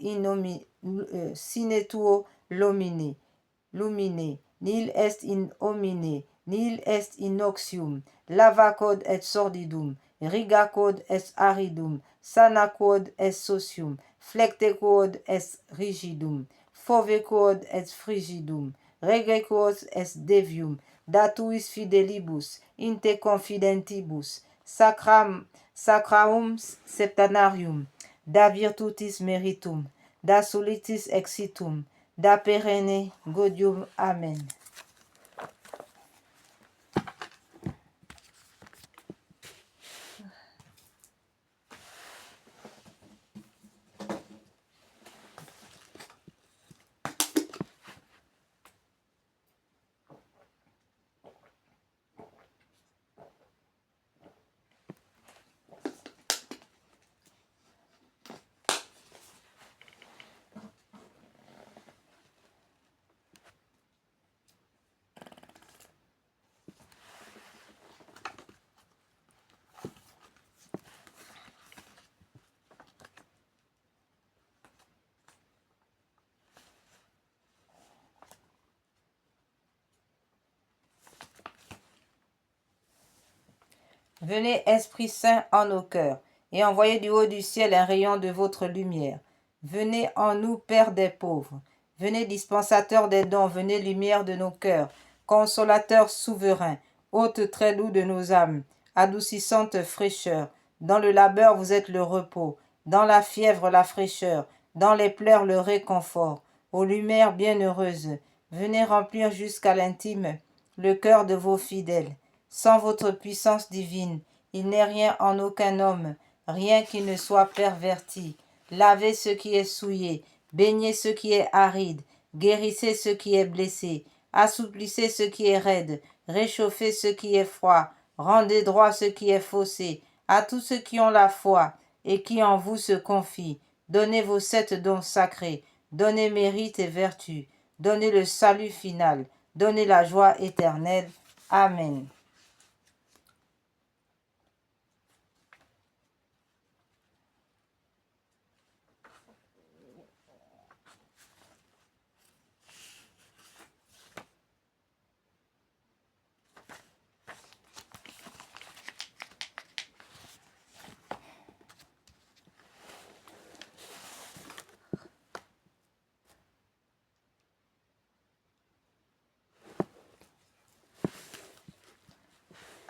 lumine, nil est in homine, nil est in oxium, lava quod et sordidum, riga quod est aridum, sana quod est socium, flecte quod est rigidum, fove quod est frigidum, rege quod est devium, datuis fidelibus, inte confidentibus, sacrarum septenarium, da virtutis meritum, da solitis exitum, da perenne gaudium. Amen. Venez, Esprit Saint, en nos cœurs, et envoyez du haut du ciel un rayon de votre lumière. Venez en nous, Père des pauvres. Venez, dispensateur des dons, venez, lumière de nos cœurs. Consolateur souverain, hôte très doux de nos âmes, adoucissante fraîcheur. Dans le labeur, vous êtes le repos, dans la fièvre, la fraîcheur, dans les pleurs, le réconfort. Ô lumière bienheureuse, venez remplir jusqu'à l'intime le cœur de vos fidèles. Sans votre puissance divine, il n'est rien en aucun homme, rien qui ne soit perverti. Lavez ce qui est souillé, baignez ce qui est aride, guérissez ce qui est blessé, assouplissez ce qui est raide, réchauffez ce qui est froid, rendez droit ce qui est faussé. À tous ceux qui ont la foi et qui en vous se confient, donnez vos 7 dons sacrés, donnez mérite et vertu, donnez le salut final, donnez la joie éternelle. Amen.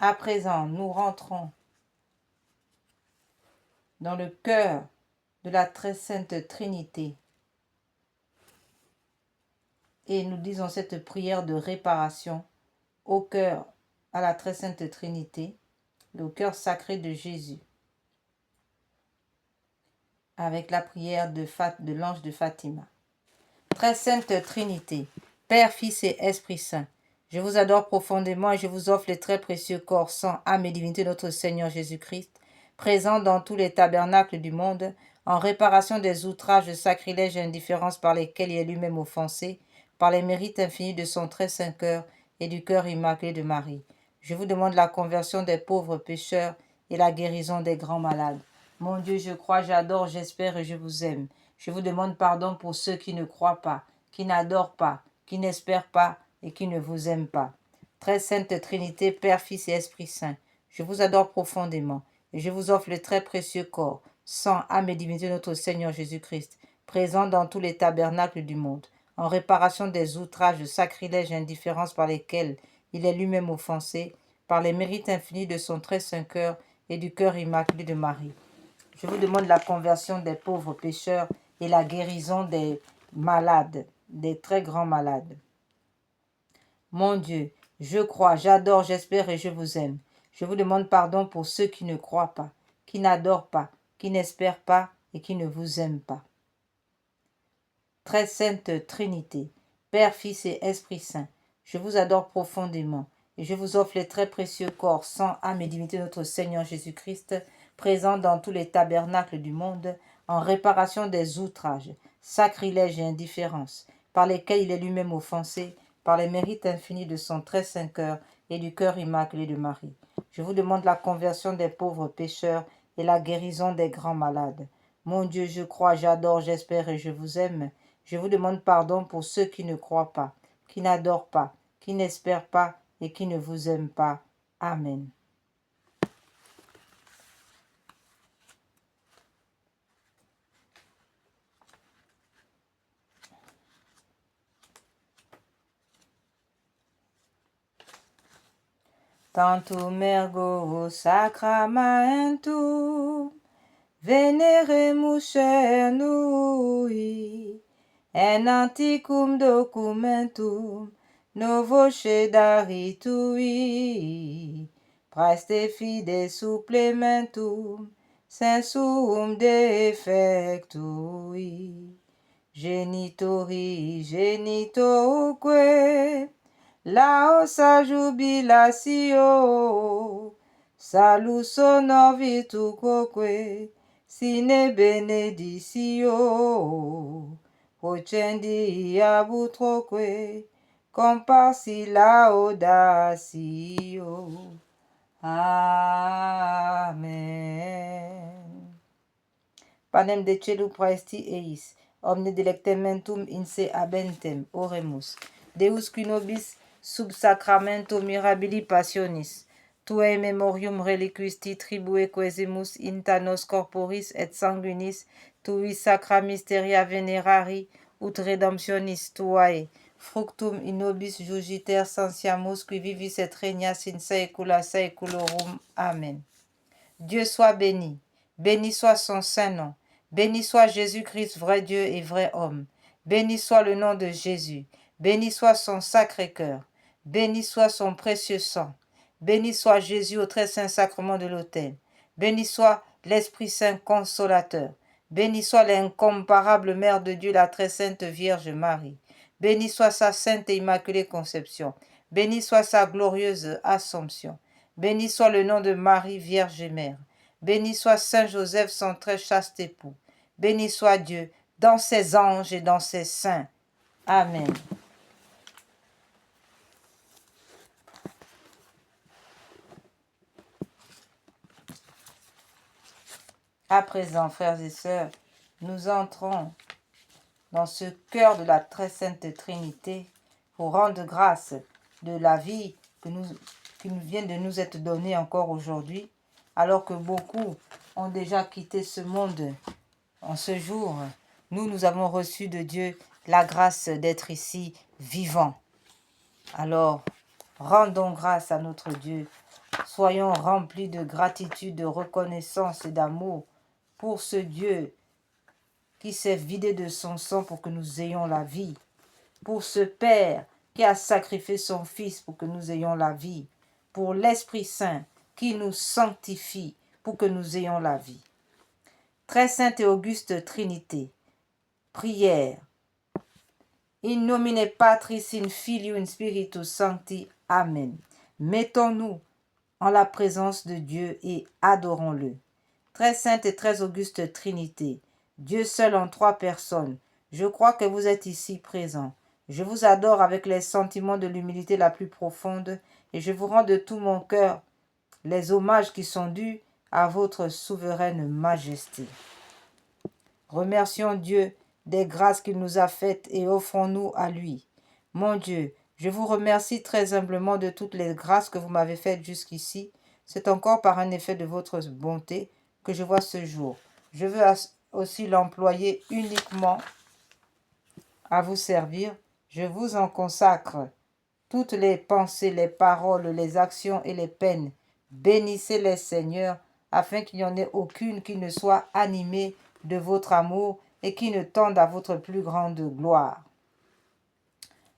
À présent, nous rentrons dans le cœur de la très sainte Trinité et nous disons cette prière de réparation au cœur à la très sainte Trinité, le cœur sacré de Jésus, avec la prière de l'ange de Fatima. Très sainte Trinité, Père, Fils et Esprit Saint, je vous adore profondément et je vous offre les très précieux corps, sang, âme et divinité de notre Seigneur Jésus-Christ, présent dans tous les tabernacles du monde, en réparation des outrages, sacrilèges et indifférences par lesquels il est lui-même offensé, par les mérites infinis de son très saint cœur et du cœur immaculé de Marie. Je vous demande la conversion des pauvres pécheurs et la guérison des grands malades. Mon Dieu, je crois, j'adore, j'espère et je vous aime. Je vous demande pardon pour ceux qui ne croient pas, qui n'adorent pas, qui n'espèrent pas et qui ne vous aiment pas. Très sainte Trinité, Père, Fils et Esprit Saint, je vous adore profondément et je vous offre le très précieux corps, sang, âme et divinité de notre Seigneur Jésus-Christ, présent dans tous les tabernacles du monde, en réparation des outrages, sacrilèges et indifférences par lesquels il est lui-même offensé, par les mérites infinis de son très saint cœur et du cœur immaculé de Marie. Je vous demande la conversion des pauvres pécheurs et la guérison des malades, des très grands malades. Mon Dieu, je crois, j'adore, j'espère et je vous aime. Je vous demande pardon pour ceux qui ne croient pas, qui n'adorent pas, qui n'espèrent pas et qui ne vous aiment pas. Très sainte Trinité, Père, Fils et Esprit Saint, je vous adore profondément et je vous offre les très précieux corps, sang, âme et divinité de notre Seigneur Jésus-Christ, présent dans tous les tabernacles du monde, en réparation des outrages, sacrilèges et indifférences, par lesquels il est lui-même offensé, par les mérites infinis de son très saint cœur et du cœur immaculé de Marie. Je vous demande la conversion des pauvres pécheurs et la guérison des grands malades. Mon Dieu, je crois, j'adore, j'espère et je vous aime. Je vous demande pardon pour ceux qui ne croient pas, qui n'adorent pas, qui n'espèrent pas et qui ne vous aiment pas. Amen. Tantum ergo sacramentum veneremus cernui, en antiquum documentum novoce daritui, praeste fide supplementum sensum defectui, genitori genitoque, laosa jubilatio, salus honor virtuoque, sine benedictio, procendi abutroque, comparsi laudatio. Amen. Panem de celu praesti eis, omne delectamentum in se habentem, oremus. Deus qui nobis sub sacramento mirabili passionis, tuae memorium reliquisti tribue quesemus in nos corporis et sanguinis, tui sacra mysteria venerari, ut redemptionis tuae, fructum in nobis jugiter sensiamus qui vivis et regnas in saecula saeculorum. Amen. Dieu soit béni, béni soit son saint nom, béni soit Jésus-Christ, vrai Dieu et vrai homme, béni soit le nom de Jésus, béni soit son sacré cœur, béni soit son précieux sang, béni soit Jésus au très saint sacrement de l'autel, béni soit l'Esprit Saint consolateur, béni soit l'incomparable Mère de Dieu, la très sainte Vierge Marie, béni soit sa sainte et immaculée conception, béni soit sa glorieuse Assomption, béni soit le nom de Marie, Vierge et Mère, béni soit Saint Joseph, son très chaste époux, béni soit Dieu dans ses anges et dans ses saints. Amen. À présent, frères et sœurs, nous entrons dans ce cœur de la très sainte Trinité pour rendre grâce de la vie qui nous vient de nous être donnée encore aujourd'hui, alors que beaucoup ont déjà quitté ce monde en ce jour. Nous avons reçu de Dieu la grâce d'être ici vivants. Alors, rendons grâce à notre Dieu. Soyons remplis de gratitude, de reconnaissance et d'amour pour ce Dieu qui s'est vidé de son sang pour que nous ayons la vie, pour ce Père qui a sacrifié son Fils pour que nous ayons la vie, pour l'Esprit Saint qui nous sanctifie pour que nous ayons la vie. Très sainte et auguste Trinité, prière. In nomine Patris, in Filio, in Spiritus Sancti. Amen. Mettons-nous en la présence de Dieu et adorons-le. Très sainte et très auguste Trinité, Dieu seul en trois personnes, je crois que vous êtes ici présents. Je vous adore avec les sentiments de l'humilité la plus profonde et je vous rends de tout mon cœur les hommages qui sont dus à votre souveraine majesté. Remercions Dieu des grâces qu'il nous a faites et offrons-nous à lui. Mon Dieu, je vous remercie très humblement de toutes les grâces que vous m'avez faites jusqu'ici. C'est encore par un effet de votre bonté que je vois ce jour. Je veux aussi l'employer uniquement à vous servir. Je vous en consacre toutes les pensées, les paroles, les actions et les peines. Bénissez-les, Seigneur, afin qu'il n'y en ait aucune qui ne soit animée de votre amour et qui ne tende à votre plus grande gloire.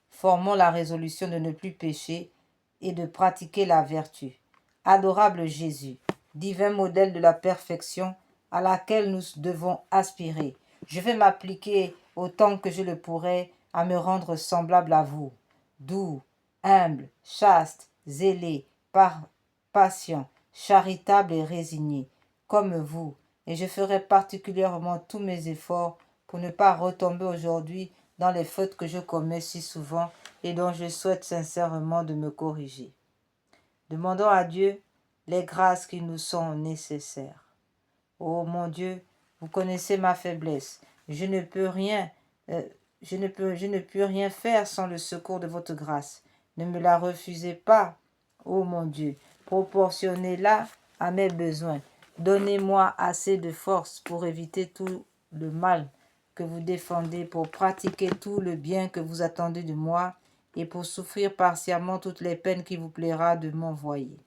Formons la résolution de ne plus pécher et de pratiquer la vertu. Adorable Jésus, divin modèle de la perfection à laquelle nous devons aspirer, je vais m'appliquer autant que je le pourrai à me rendre semblable à vous, doux, humble, chaste, zélé, patient, charitable et résigné, comme vous, et je ferai particulièrement tous mes efforts pour ne pas retomber aujourd'hui dans les fautes que je commets si souvent et dont je souhaite sincèrement de me corriger. Demandons à Dieu les grâces qui nous sont nécessaires. Ô mon Dieu, vous connaissez ma faiblesse. Je ne peux rien faire sans le secours de votre grâce. Ne me la refusez pas, ô mon Dieu. Proportionnez-la à mes besoins. Donnez-moi assez de force pour éviter tout le mal que vous défendez, pour pratiquer tout le bien que vous attendez de moi et pour souffrir partiellement toutes les peines qui vous plaira de m'envoyer.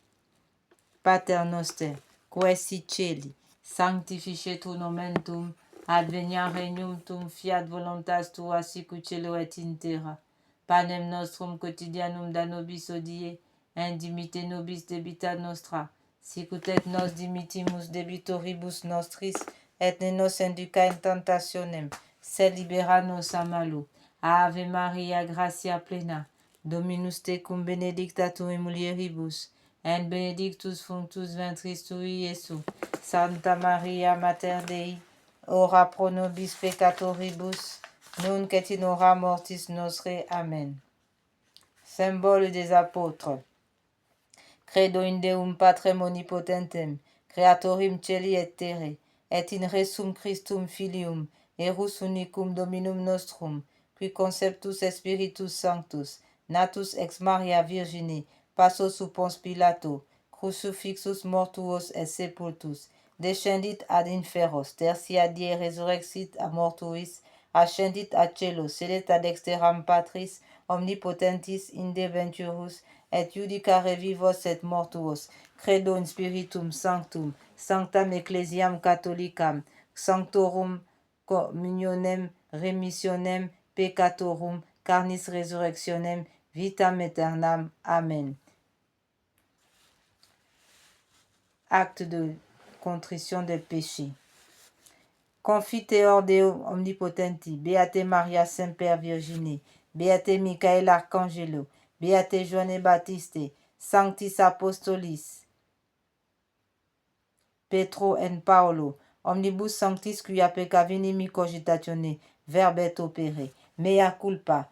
Pater noster, qui es in cieli, sanctificetur nomen tuum, adveniat regnum tuum, fiat voluntas tua sicut cielo et in terra. Panem nostrum quotidianum da nobis hodie, indimite nobis debita nostra, sicut et nos dimittimus debitoribus nostris, et ne nos induca in tentationem, sed libera nos a malo. Ave Maria, gratia plena, Dominus tecum benedicta tu in mulieribus, et benedictus fructus ventris tui, Iesus. Santa Maria, Mater Dei, ora pro nobis peccatoribus, nunc et in hora mortis nostre. Amen. Symbole des apôtres. Credo in Deum Patrem omnipotentem, Creatorim celi et terre, et in resum Christum Filium, erus unicum Dominum nostrum, qui conceptus Spiritus Sanctus, natus ex Maria Virgine, passus sub Ponce Pilato, crucifixus mortuos et sepultus, descendit ad inferos, tertia die resurrexit a mortuis, ascendit ad cielo, sedet ad exteram Patris, omnipotentis indeventurus, et judica revivos et mortuos, credo in spiritum sanctum, sanctam ecclesiam catholicam, sanctorum communionem, remissionem peccatorum, carnis resurrectionem, vitam aeternam. Amen. Acte de contrition des péchés. Confiteor Deum omnipotenti, Beate Maria Semper Virgine, Beate Michael Arcangelo, Beate Joanne Baptiste, Sanctis Apostolis, Petro en Paolo, omnibus sanctis quia peccavinimi cogitatione, verbet opere, mea culpa,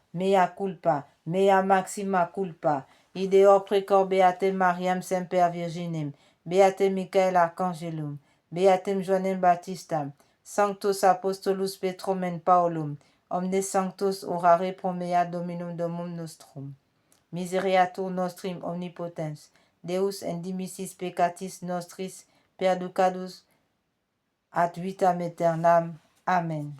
mea maxima culpa, ideor precor Beate Mariam Semper Virginem, Beate Michael Arcangelum, Beatem Joannem Baptistam, Sanctos Apostolus Petrum en Paulum, omnes sanctos orare pro mea Dominum Domum nostrum. Misereatur nostrim omnipotens, Deus en dimissis peccatis nostris, perducadus ad vitam aeternam. Amen.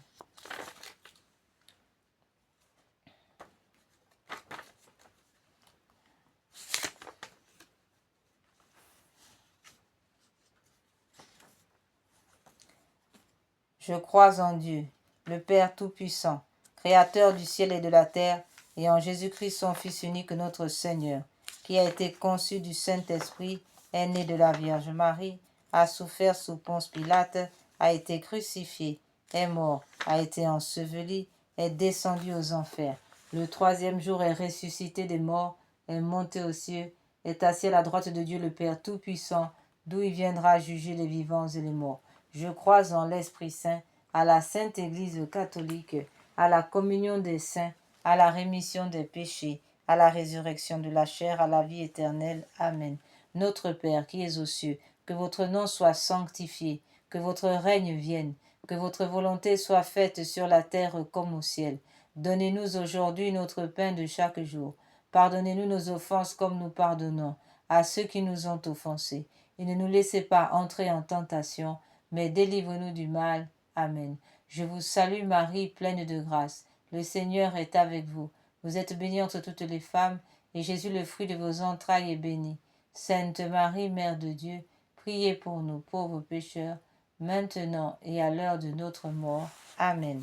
Je crois en Dieu, le Père Tout-Puissant, Créateur du ciel et de la terre, et en Jésus-Christ son Fils unique, notre Seigneur, qui a été conçu du Saint-Esprit, est né de la Vierge Marie, a souffert sous Ponce Pilate, a été crucifié, est mort, a été enseveli, est descendu aux enfers. Le troisième jour est ressuscité des morts, est monté aux cieux, est assis à la droite de Dieu le Père Tout-Puissant, d'où il viendra juger les vivants et les morts. Je crois en l'Esprit Saint, à la Sainte Église catholique, à la communion des saints, à la rémission des péchés, à la résurrection de la chair, à la vie éternelle. Amen. Notre Père qui es aux cieux, que votre nom soit sanctifié, que votre règne vienne, que votre volonté soit faite sur la terre comme au ciel. Donnez-nous aujourd'hui notre pain de chaque jour. Pardonnez-nous nos offenses comme nous pardonnons à ceux qui nous ont offensés. Et ne nous laissez pas entrer en tentation, mais délivre-nous du mal. Amen. Je vous salue Marie, pleine de grâce. Le Seigneur est avec vous. Vous êtes bénie entre toutes les femmes, et Jésus, le fruit de vos entrailles, est béni. Sainte Marie, Mère de Dieu, priez pour nous pauvres pécheurs, maintenant et à l'heure de notre mort. Amen.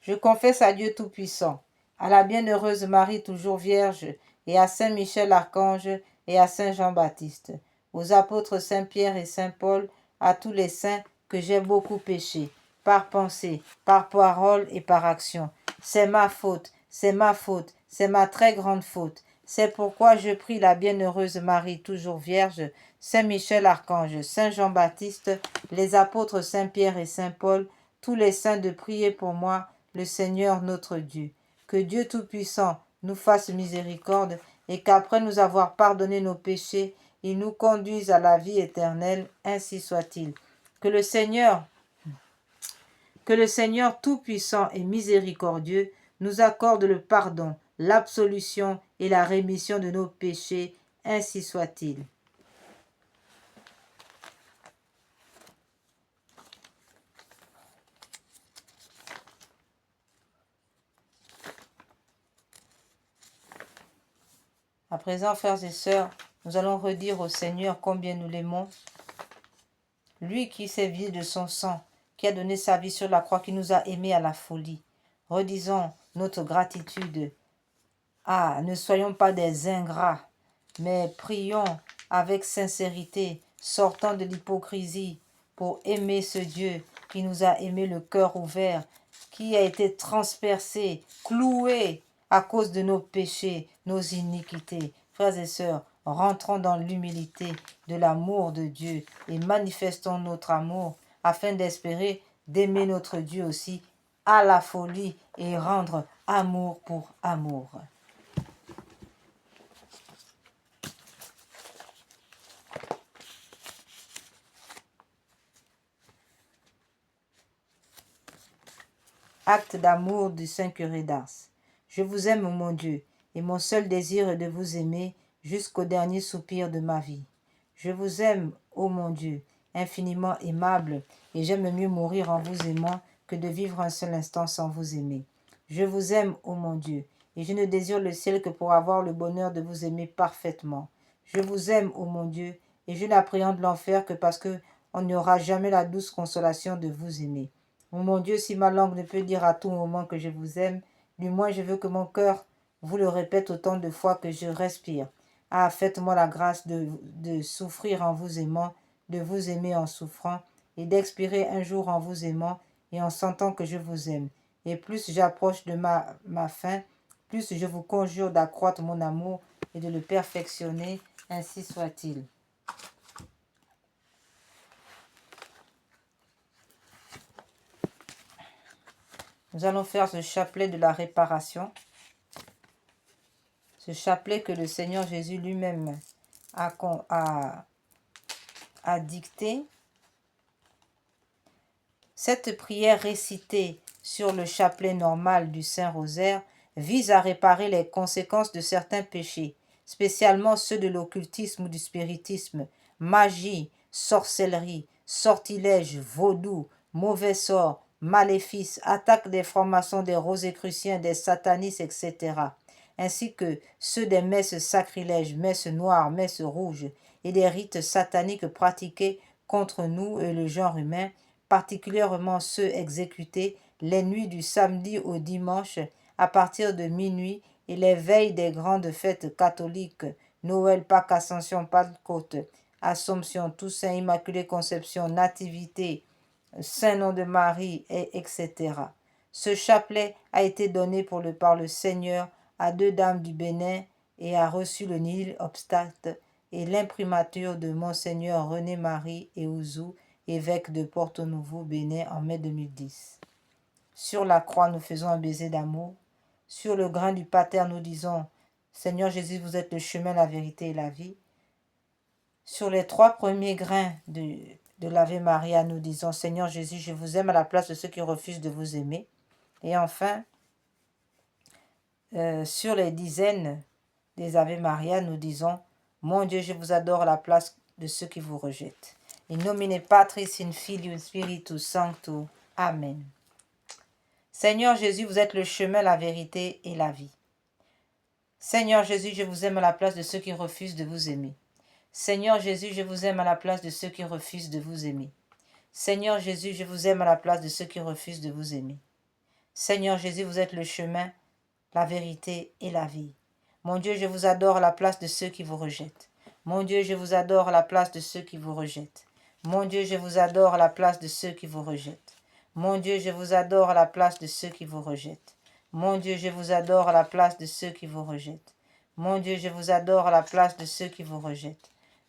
Je confesse à Dieu Tout-Puissant, à la bienheureuse Marie toujours Vierge, et à Saint Michel Archange, et à Saint Jean-Baptiste, aux apôtres Saint Pierre et Saint Paul, à tous les saints, que j'ai beaucoup péché, par pensée, par parole et par action. C'est ma faute, c'est ma très grande faute. C'est pourquoi je prie la bienheureuse Marie, toujours Vierge, Saint Michel Archange, Saint Jean-Baptiste, les apôtres Saint Pierre et Saint Paul, tous les saints de prier pour moi, le Seigneur notre Dieu. Que Dieu Tout-Puissant nous fasse miséricorde et qu'après nous avoir pardonné nos péchés, il nous conduise à la vie éternelle, ainsi soit-il. Que le Seigneur Tout-Puissant et miséricordieux nous accorde le pardon, l'absolution et la rémission de nos péchés, ainsi soit-il. À présent, frères et sœurs, nous allons redire au Seigneur combien nous l'aimons. Lui qui s'est vidé de son sang, qui a donné sa vie sur la croix, qui nous a aimés à la folie. Redisons notre gratitude. Ah, ne soyons pas des ingrats, mais prions avec sincérité, sortant de l'hypocrisie, pour aimer ce Dieu qui nous a aimé le cœur ouvert, qui a été transpercé, cloué à cause de nos péchés, nos iniquités. Frères et sœurs, rentrons dans l'humilité de l'amour de Dieu et manifestons notre amour afin d'espérer d'aimer notre Dieu aussi à la folie et rendre amour pour amour. Acte d'amour du Saint-Curé d'Ars. Je vous aime, mon Dieu, et mon seul désir est de vous aimer jusqu'au dernier soupir de ma vie. Je vous aime, ô mon Dieu, infiniment aimable, et j'aime mieux mourir en vous aimant que de vivre un seul instant sans vous aimer. Je vous aime, ô mon Dieu, et je ne désire le ciel que pour avoir le bonheur de vous aimer parfaitement. Je vous aime, ô mon Dieu, et je n'appréhende l'enfer que parce que on n'aura jamais la douce consolation de vous aimer. Ô mon Dieu, si ma langue ne peut dire à tout moment que je vous aime, du moins je veux que mon cœur vous le répète autant de fois que je respire. Ah, faites-moi la grâce de souffrir en vous aimant, de vous aimer en souffrant, et d'expirer un jour en vous aimant et en sentant que je vous aime. Et plus j'approche de ma fin, plus je vous conjure d'accroître mon amour et de le perfectionner, ainsi soit-il. Nous allons faire ce chapelet de la réparation. Ce chapelet que le Seigneur Jésus lui-même a dicté. Cette prière récitée sur le chapelet normal du Saint-Rosaire vise à réparer les conséquences de certains péchés, spécialement ceux de l'occultisme ou du spiritisme, magie, sorcellerie, sortilège, vaudou, mauvais sort, maléfices, attaque des francs-maçons, des rosicruciens, des satanistes, etc., ainsi que ceux des messes sacrilèges, messes noires, messes rouges, et des rites sataniques pratiqués contre nous et le genre humain, particulièrement ceux exécutés les nuits du samedi au dimanche à partir de minuit et les veilles des grandes fêtes catholiques, Noël, Pâques, Ascension, Pentecôte, Assomption, Toussaint, Immaculée Conception, Nativité, Saint-Nom de Marie, etc. Ce chapelet a été donné par le Seigneur à deux dames du Bénin et a reçu le nihil obstacle et l'imprimature de Monseigneur René-Marie Eouzou, évêque de Porto-Novo, Bénin, en mai 2010. Sur la croix, nous faisons un baiser d'amour. Sur le grain du pater, nous disons « Seigneur Jésus, vous êtes le chemin, la vérité et la vie ». Sur les 3 premiers grains de l'Ave Maria, nous disons « Seigneur Jésus, je vous aime à la place de ceux qui refusent de vous aimer ». Et enfin, sur les dizaines des Ave Maria, nous disons « Mon Dieu, je vous adore à la place de ceux qui vous rejettent ». In nomine Patris, in Filius, Spiritus Sanctus. Amen. Seigneur Jésus, vous êtes le chemin, la vérité et la vie. Seigneur Jésus, je vous aime à la place de ceux qui refusent de vous aimer. Seigneur Jésus, je vous aime à la place de ceux qui refusent de vous aimer. Seigneur Jésus, je vous aime à la place de ceux qui refusent de vous aimer. Seigneur Jésus, vous êtes le chemin, la vérité et la vie. Mon Dieu, je vous adore à la place de ceux qui vous rejettent. Mon Dieu, je vous adore à la place de ceux qui vous rejettent. Mon Dieu, je vous adore à la place de ceux qui vous rejettent. Mon Dieu, je vous adore à la place de ceux qui vous rejettent. Mon Dieu, je vous adore à la place de ceux qui vous rejettent. Mon Dieu, je vous adore à la place de ceux qui vous rejettent.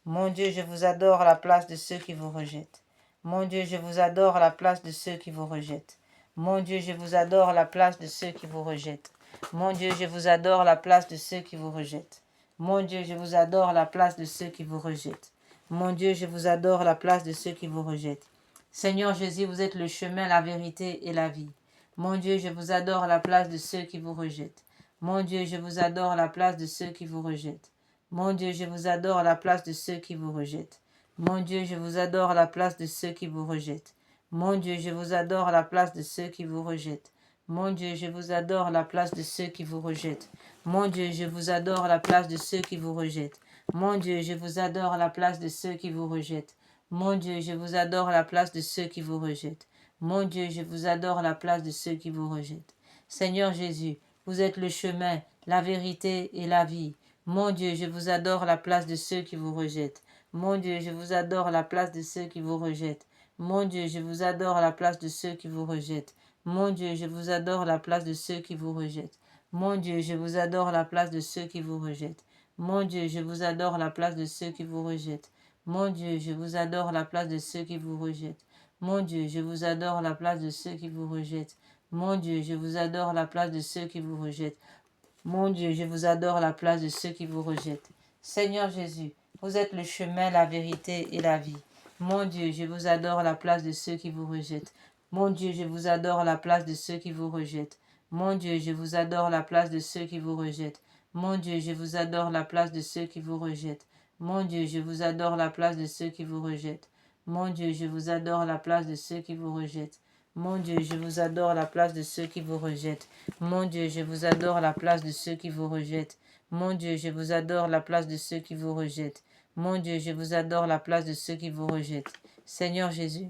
Mon Dieu, je vous adore à la place de ceux qui vous rejettent. Mon Dieu, je vous adore à la place de ceux qui vous rejettent. Mon Dieu, je vous adore à la place de ceux qui vous rejettent. Mon Dieu, je vous adore à la place de ceux qui vous rejettent. Mon Dieu, je vous adore à la place de ceux qui vous rejettent. Mon Dieu, je vous adore à la place de ceux qui vous rejettent. Seigneur Jésus, vous êtes le chemin, la vérité et la vie. Mon Dieu, je vous adore à la place de ceux qui vous rejettent. Mon Dieu, je vous adore à la place de ceux qui vous rejettent. Mon Dieu, je vous adore à la place de ceux qui vous rejettent. Mon Dieu, je vous adore à la place de ceux qui vous rejettent. Mon Dieu, je vous adore à la place de ceux qui vous rejettent. Mon Dieu, je vous adore à la place de ceux qui vous rejettent. Mon Dieu, je vous adore à la place de ceux qui vous rejettent. Mon Dieu, je vous adore à la place de ceux qui vous rejettent. Mon Dieu, je vous adore à la place de ceux qui vous rejettent. Mon Dieu, je vous adore à la place de ceux qui vous rejettent. Seigneur Jésus, vous êtes le chemin, la vérité et la vie. Mon Dieu, je vous adore à la place de ceux qui vous rejettent. Mon Dieu, je vous adore à la place de ceux qui vous rejettent. Mon Dieu, je vous adore à la place de ceux qui vous rejettent. Mon Dieu, je vous adore à la place de ceux qui vous rejettent. Mon Dieu, je vous adore à la place de ceux qui vous rejettent. Mon Dieu, je vous adore à la place de ceux qui vous rejettent. Mon Dieu, je vous adore à la place de ceux qui vous rejettent. Mon Dieu, je vous adore à la place de ceux qui vous rejettent. Mon Dieu, je vous adore à la place de ceux qui vous rejettent. Mon Dieu, je vous adore à la place de ceux qui vous rejettent. Seigneur Jésus, vous êtes le chemin, la vérité et la vie. Mon Dieu, je vous adore à la place de ceux qui vous rejettent. Mon Dieu, je vous adore à la place de ceux qui vous rejettent. Mon Dieu, je vous adore à la place de ceux qui vous rejettent. Mon Dieu, je vous adore à la place de ceux qui vous rejettent. Mon Dieu, je vous adore à la place de ceux qui vous rejettent. Mon Dieu, je vous adore à la place de ceux qui vous rejettent. Mon Dieu, je vous adore à la place de ceux qui vous rejettent. Mon Dieu, je vous adore à la place de ceux qui vous rejettent. Mon Dieu, je vous adore à la place de ceux qui vous rejettent. Mon Dieu, je vous adore à la place de ceux qui vous rejettent. Seigneur Jésus,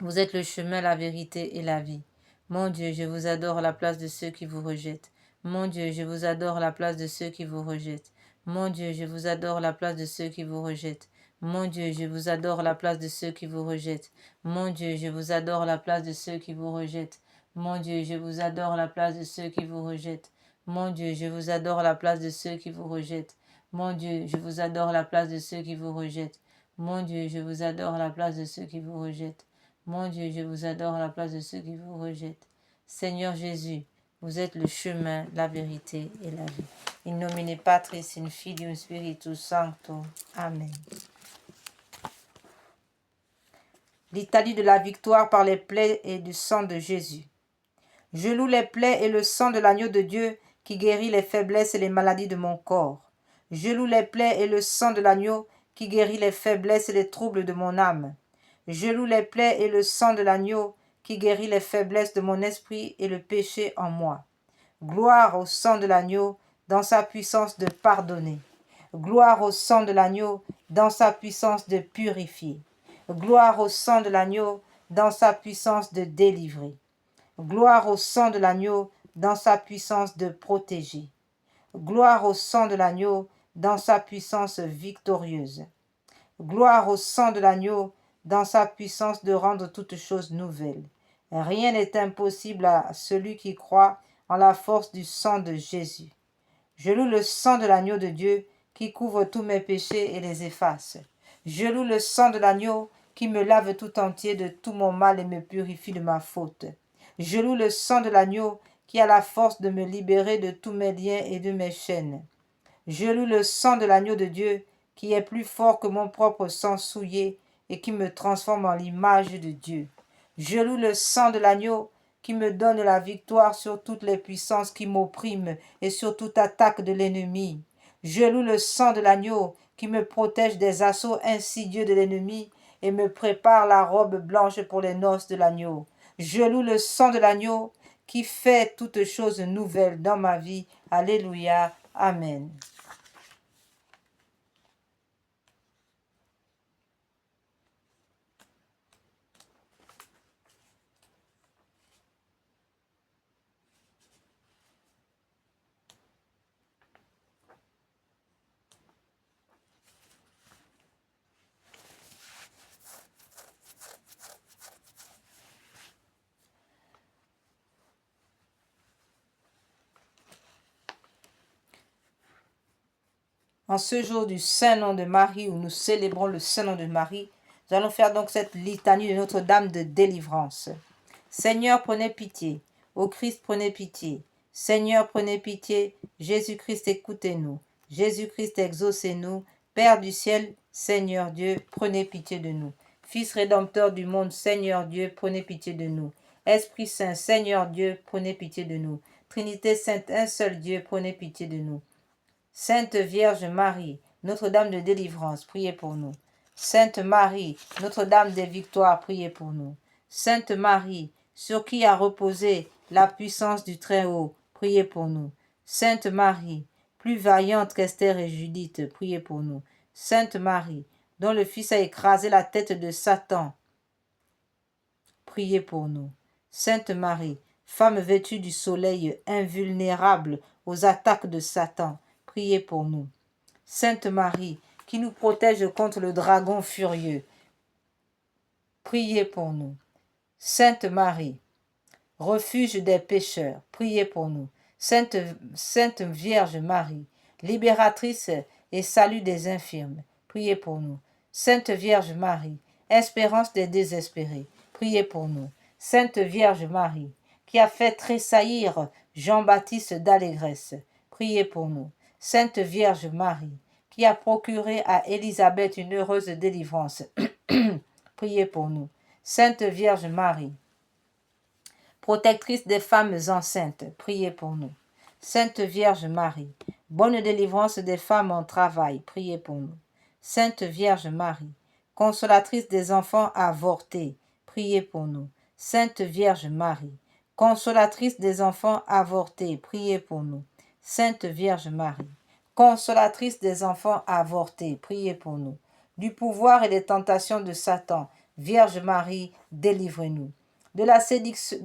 vous êtes le chemin, la vérité et la vie. Mon Dieu, je vous adore à la place de ceux qui vous rejettent. Mon Dieu, je vous adore à la place de ceux qui vous rejettent. Mon Dieu, je vous adore à la place de ceux qui vous rejettent. Mon Dieu, je vous adore à la place de ceux qui vous rejettent. Mon Dieu, je vous adore à la place de ceux qui vous rejettent. Mon Dieu, je vous adore à la place de ceux qui vous rejettent. Mon Dieu, je vous adore à la place de ceux qui vous rejettent. Mon Dieu, je vous adore à la place de ceux qui vous rejettent. Mon Dieu, je vous adore à la place de ceux qui vous rejettent. Mon Dieu, je vous adore à la place de ceux qui vous rejettent. Seigneur Jésus, vous êtes le chemin, la vérité et la vie. In nomine Patris, in Filium Spiritus Sancto. Amen. Litanie de la victoire par les plaies et du sang de Jésus. Je loue les plaies et le sang de l'agneau de Dieu qui guérit les faiblesses et les maladies de mon corps. Je loue les plaies et le sang de l'agneau qui guérit les faiblesses et les troubles de mon âme. Je loue les plaies et le sang de l'agneau qui guérit les faiblesses de mon esprit et le péché en moi. Gloire au sang de l'agneau dans sa puissance de pardonner. Gloire au sang de l'agneau dans sa puissance de purifier. Gloire au sang de l'agneau dans sa puissance de délivrer. Gloire au sang de l'agneau dans sa puissance de protéger. Gloire au sang de l'agneau dans sa puissance victorieuse. Gloire au sang de l'agneau dans sa puissance de rendre toutes choses nouvelles. Rien n'est impossible à celui qui croit en la force du sang de Jésus. Je loue le sang de l'agneau de Dieu qui couvre tous mes péchés et les efface. Je loue le sang de l'agneau qui me lave tout entier de tout mon mal et me purifie de ma faute. Je loue le sang de l'agneau qui a la force de me libérer de tous mes liens et de mes chaînes. Je loue le sang de l'agneau de Dieu qui est plus fort que mon propre sang souillé et qui me transforme en l'image de Dieu. Je loue le sang de l'agneau qui me donne la victoire sur toutes les puissances qui m'oppriment et sur toute attaque de l'ennemi. Je loue le sang de l'agneau qui me protège des assauts insidieux de l'ennemi et me prépare la robe blanche pour les noces de l'agneau. Je loue le sang de l'agneau qui fait toutes choses nouvelles dans ma vie. Alléluia. Amen. En ce jour du Saint-Nom de Marie, où nous célébrons le Saint-Nom de Marie, nous allons faire donc cette litanie de Notre-Dame de délivrance. Seigneur, prenez pitié. Ô Christ, prenez pitié. Seigneur, prenez pitié. Jésus-Christ, écoutez-nous. Jésus-Christ, exaucez-nous. Père du ciel, Seigneur Dieu, prenez pitié de nous. Fils rédempteur du monde, Seigneur Dieu, prenez pitié de nous. Esprit Saint, Seigneur Dieu, prenez pitié de nous. Trinité Sainte, un seul Dieu, prenez pitié de nous. Sainte Vierge Marie, Notre-Dame de délivrance, priez pour nous. Sainte Marie, Notre-Dame des victoires, priez pour nous. Sainte Marie, sur qui a reposé la puissance du Très-Haut, priez pour nous. Sainte Marie, plus vaillante qu'Esther et Judith, priez pour nous. Sainte Marie, dont le Fils a écrasé la tête de Satan, priez pour nous. Sainte Marie, femme vêtue du soleil, invulnérable aux attaques de Satan, priez pour nous. Sainte Marie, qui nous protège contre le dragon furieux, priez pour nous. Sainte Marie, refuge des pécheurs, priez pour nous. Sainte Vierge Marie, libératrice et salut des infirmes, priez pour nous. Sainte Vierge Marie, espérance des désespérés, priez pour nous. Sainte Vierge Marie, qui a fait tressaillir Jean-Baptiste d'allégresse, priez pour nous. Sainte Vierge Marie, qui a procuré à Élisabeth une heureuse délivrance, priez pour nous. Sainte Vierge Marie, protectrice des femmes enceintes, priez pour nous. Sainte Vierge Marie, bonne délivrance des femmes en travail, priez pour nous. Sainte Vierge Marie, consolatrice des enfants avortés, priez pour nous. Sainte Vierge Marie, consolatrice des enfants avortés, priez pour nous. Sainte Vierge Marie, consolatrice des enfants avortés, priez pour nous. Du pouvoir et des tentations de Satan, Vierge Marie, délivrez-nous. De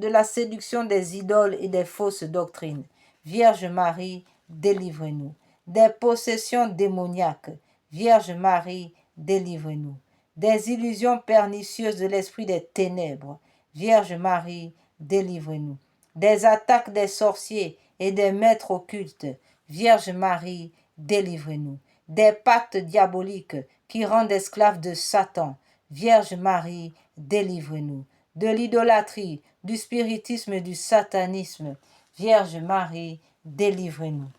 la séduction des idoles et des fausses doctrines, Vierge Marie, délivrez-nous. Des possessions démoniaques, Vierge Marie, délivrez-nous. Des illusions pernicieuses de l'esprit des ténèbres, Vierge Marie, délivrez-nous. Des attaques des sorciers et des maîtres occultes, Vierge Marie, délivrez-nous. Des pactes diaboliques qui rendent esclaves de Satan, Vierge Marie, délivrez-nous. De l'idolâtrie, du spiritisme et du satanisme, Vierge Marie, délivrez-nous.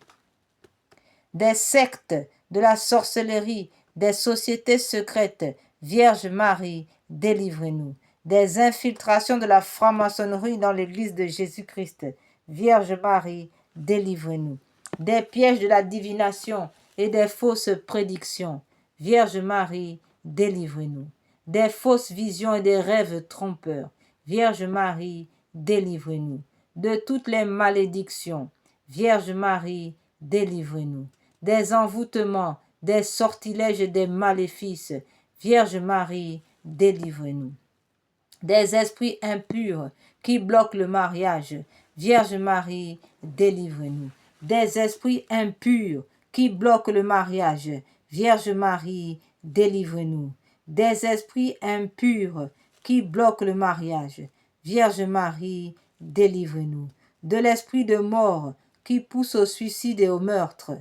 Des sectes, de la sorcellerie, des sociétés secrètes, Vierge Marie, délivrez-nous. Des infiltrations de la franc-maçonnerie dans l'Église de Jésus-Christ, Vierge Marie, délivrez-nous. Des pièges de la divination et des fausses prédictions, Vierge Marie, délivrez-nous. Des fausses visions et des rêves trompeurs, Vierge Marie, délivrez-nous. De toutes les malédictions, Vierge Marie, délivrez-nous. Des envoûtements, des sortilèges et des maléfices, Vierge Marie, délivrez-nous. Des esprits impurs qui bloquent le mariage, Vierge Marie, délivrez-nous. Des esprits impurs qui bloquent le mariage, Vierge Marie, délivrez-nous. Des esprits impurs qui bloquent le mariage, Vierge Marie, délivrez-nous. De l'esprit de mort qui pousse au suicide et au meurtre,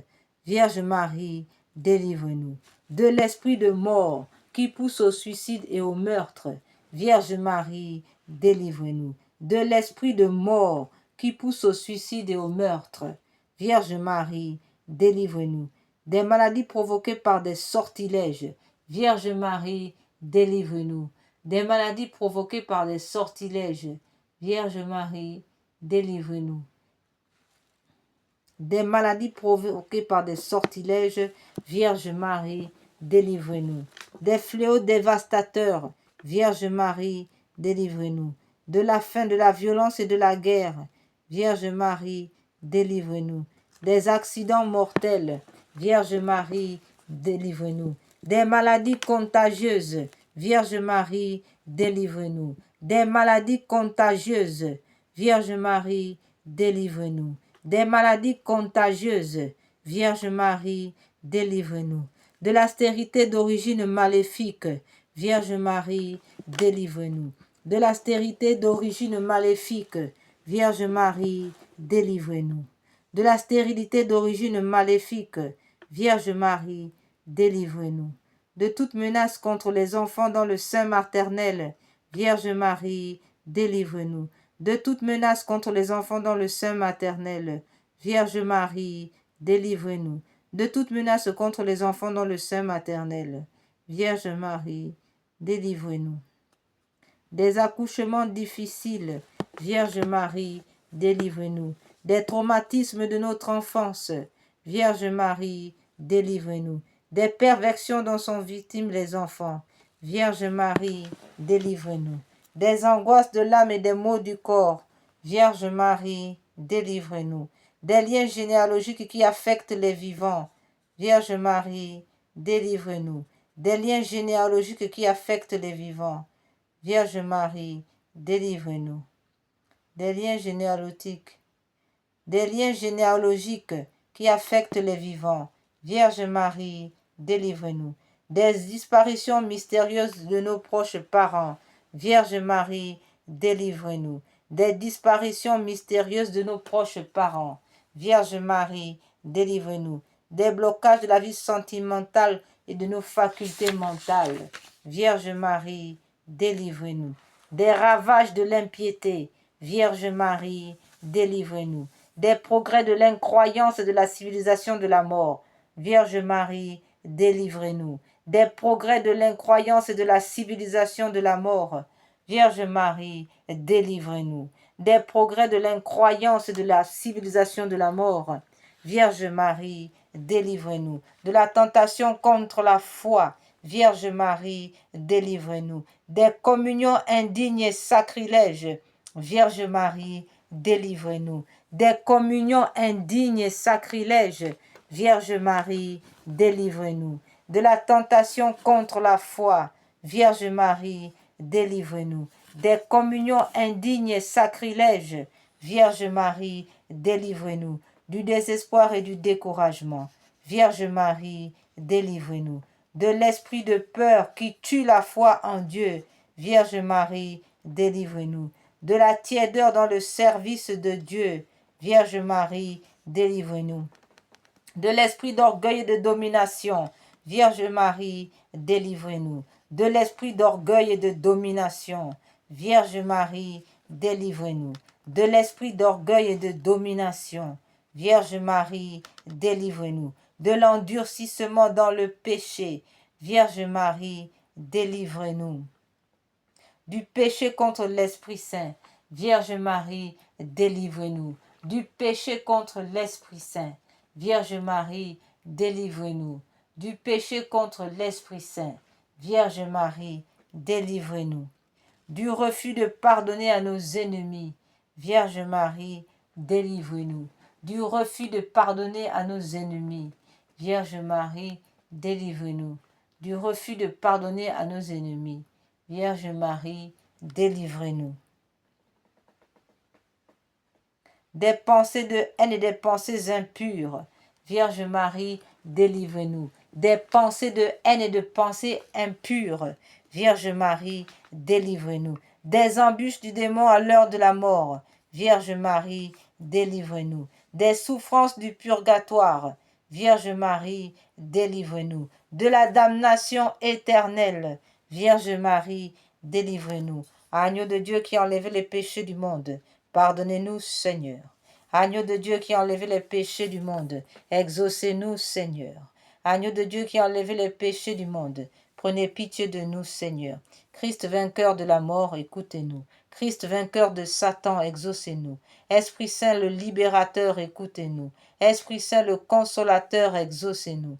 Vierge Marie, délivrez-nous. De l'esprit de mort qui pousse au suicide et au meurtre, Vierge Marie, délivrez-nous. De l'esprit de mort qui pousse au suicide et au meurtre, Vierge Marie, délivrez-nous. Des maladies provoquées par des sortilèges, Vierge Marie, délivrez-nous. Des maladies provoquées par des sortilèges, Vierge Marie, délivrez-nous. Des maladies provoquées par des sortilèges, Vierge Marie, délivrez-nous. Des fléaux dévastateurs, Vierge Marie, délivrez-nous. De la faim, de la violence et de la guerre, Vierge Marie, délivrez-nous. Des accidents mortels, Vierge Marie, délivrez-nous. Des maladies contagieuses, Vierge Marie, délivrez-nous. Des maladies contagieuses, Vierge Marie, délivrez-nous. Des maladies contagieuses, Vierge Marie, délivrez-nous. De la stérilité d'origine maléfique, Vierge Marie, délivrez-nous. De la stérilité d'origine maléfique, Vierge Marie, délivrez-nous. De la stérilité d'origine maléfique, Vierge Marie, délivrez-nous. De toute menace contre les enfants dans le sein maternel, Vierge Marie, délivrez-nous. De toute menace contre les enfants dans le sein maternel, Vierge Marie, délivrez-nous. De toute menace contre les enfants dans le sein maternel, Vierge Marie, délivrez-nous. Des accouchements difficiles, Vierge Marie, délivrez-nous. Des traumatismes de notre enfance, Vierge Marie, délivrez-nous. Des perversions dont sont victimes les enfants, Vierge Marie, délivrez-nous. Des angoisses de l'âme et des maux du corps, Vierge Marie, délivrez-nous. Des liens généalogiques qui affectent les vivants, Vierge Marie, délivrez-nous. Des liens généalogiques qui affectent les vivants, Vierge Marie, délivrez-nous. Des liens généalogiques qui affectent les vivants, Vierge Marie, délivrez-nous. Des disparitions mystérieuses de nos proches parents, Vierge Marie, délivrez-nous. Des disparitions mystérieuses de nos proches parents, Vierge Marie, délivrez-nous. Des blocages de la vie sentimentale et de nos facultés mentales, Vierge Marie, délivrez-nous. Des ravages de l'impiété, Vierge Marie, délivrez-nous. Des progrès de l'incroyance et de la civilisation de la mort, Vierge Marie, délivrez-nous. Des progrès de l'incroyance et de la civilisation de la mort, Vierge Marie, délivrez-nous. Des progrès de l'incroyance et de la civilisation de la mort, Vierge Marie, délivrez-nous. De la tentation contre la foi, Vierge Marie, délivrez-nous. Des communions indignes et sacrilèges, Vierge Marie, délivrez-nous. Des communions indignes et sacrilèges, Vierge Marie, délivrez-nous. De la tentation contre la foi, Vierge Marie, délivrez-nous. Des communions indignes et sacrilèges, Vierge Marie, délivrez-nous. Du désespoir et du découragement, Vierge Marie, délivrez-nous. De l'esprit de peur qui tue la foi en Dieu, Vierge Marie, délivrez-nous. De la tiédeur dans le service de Dieu, Vierge Marie, délivrez-nous. De l'esprit d'orgueil et de domination, Vierge Marie, délivrez-nous. De l'esprit d'orgueil et de domination, Vierge Marie, délivrez-nous. De l'esprit d'orgueil et de domination, Vierge Marie, délivrez-nous. De l'endurcissement dans le péché, Vierge Marie, délivrez-nous. Du péché contre l'Esprit Saint, Vierge Marie, délivrez-nous. Du péché contre l'Esprit Saint, Vierge Marie, délivrez-nous. Du péché contre l'Esprit Saint, Vierge Marie, délivrez-nous. Du refus de pardonner à nos ennemis, Vierge Marie, délivrez-nous. Du refus de pardonner à nos ennemis, Vierge Marie, délivrez-nous. Du refus de pardonner à nos ennemis, Vierge Marie, délivrez-nous. Des pensées de haine et des pensées impures, Vierge Marie, délivrez-nous. Des pensées de haine et de pensées impures, Vierge Marie, délivrez-nous. Des embûches du démon à l'heure de la mort, Vierge Marie, délivrez-nous. Des souffrances du purgatoire, Vierge Marie, délivrez-nous. De la damnation éternelle, Vierge Marie, délivrez-nous. Agneau de Dieu qui a enlevé les péchés du monde, pardonnez-nous, Seigneur. Agneau de Dieu qui a enlevé les péchés du monde, exaucez-nous, Seigneur. Agneau de Dieu qui a enlevé les péchés du monde, prenez pitié de nous, Seigneur. Christ vainqueur de la mort, écoutez-nous. Christ vainqueur de Satan, exaucez-nous. Esprit Saint le libérateur, écoutez-nous. Esprit Saint le consolateur, exaucez-nous.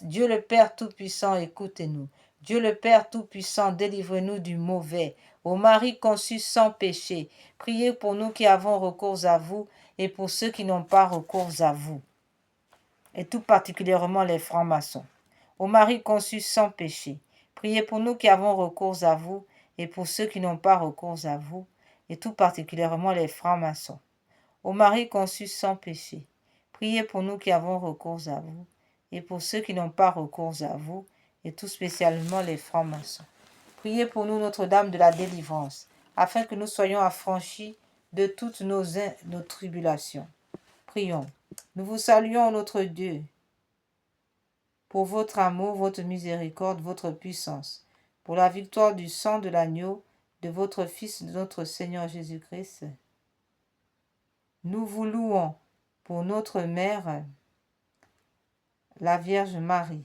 Dieu le Père Tout-Puissant, écoutez-nous. Dieu le Père Tout-Puissant, délivrez-nous du mauvais. Ô Marie conçue sans péché, priez pour nous qui avons recours à vous et pour ceux qui n'ont pas recours à vous, et tout particulièrement les francs-maçons. Ô Marie conçue sans péché, priez pour nous qui avons recours à vous et pour ceux qui n'ont pas recours à vous, et tout particulièrement les francs-maçons. Ô Marie conçue sans péché, priez pour nous qui avons recours à vous et pour ceux qui n'ont pas recours à vous, et tout spécialement les francs-maçons. Priez pour nous, Notre-Dame de la délivrance, afin que nous soyons affranchis de toutes nos tribulations. Prions. Nous vous saluons, notre Dieu, pour votre amour, votre miséricorde, votre puissance, pour la victoire du sang de l'agneau, de votre Fils, de notre Seigneur Jésus-Christ. Nous vous louons pour notre Mère, la Vierge Marie.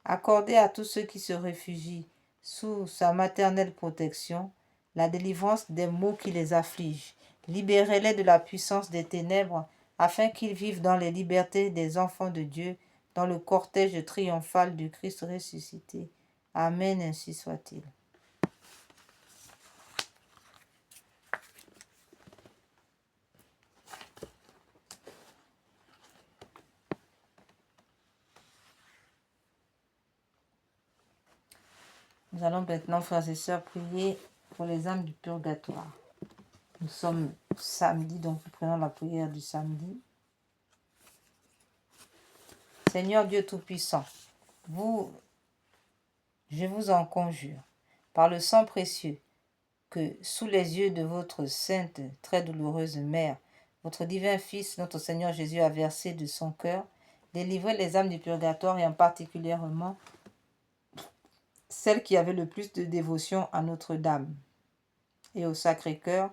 Accordez à tous ceux qui se réfugient sous sa maternelle protection la délivrance des maux qui les affligent. Libérez-les de la puissance des ténèbres, afin qu'ils vivent dans les libertés des enfants de Dieu, dans le cortège triomphal du Christ ressuscité. Amen, ainsi soit-il. Nous allons maintenant, frères et sœurs, prier pour les âmes du purgatoire. Nous sommes samedi, donc nous prenons la prière du samedi. Seigneur Dieu Tout-Puissant, je vous en conjure, par le sang précieux, que sous les yeux de votre sainte, très douloureuse mère, votre divin Fils, notre Seigneur Jésus, a versé de son cœur, délivrez les âmes du purgatoire et en particulièrement celles qui avaient le plus de dévotion à Notre-Dame et au Sacré-Cœur,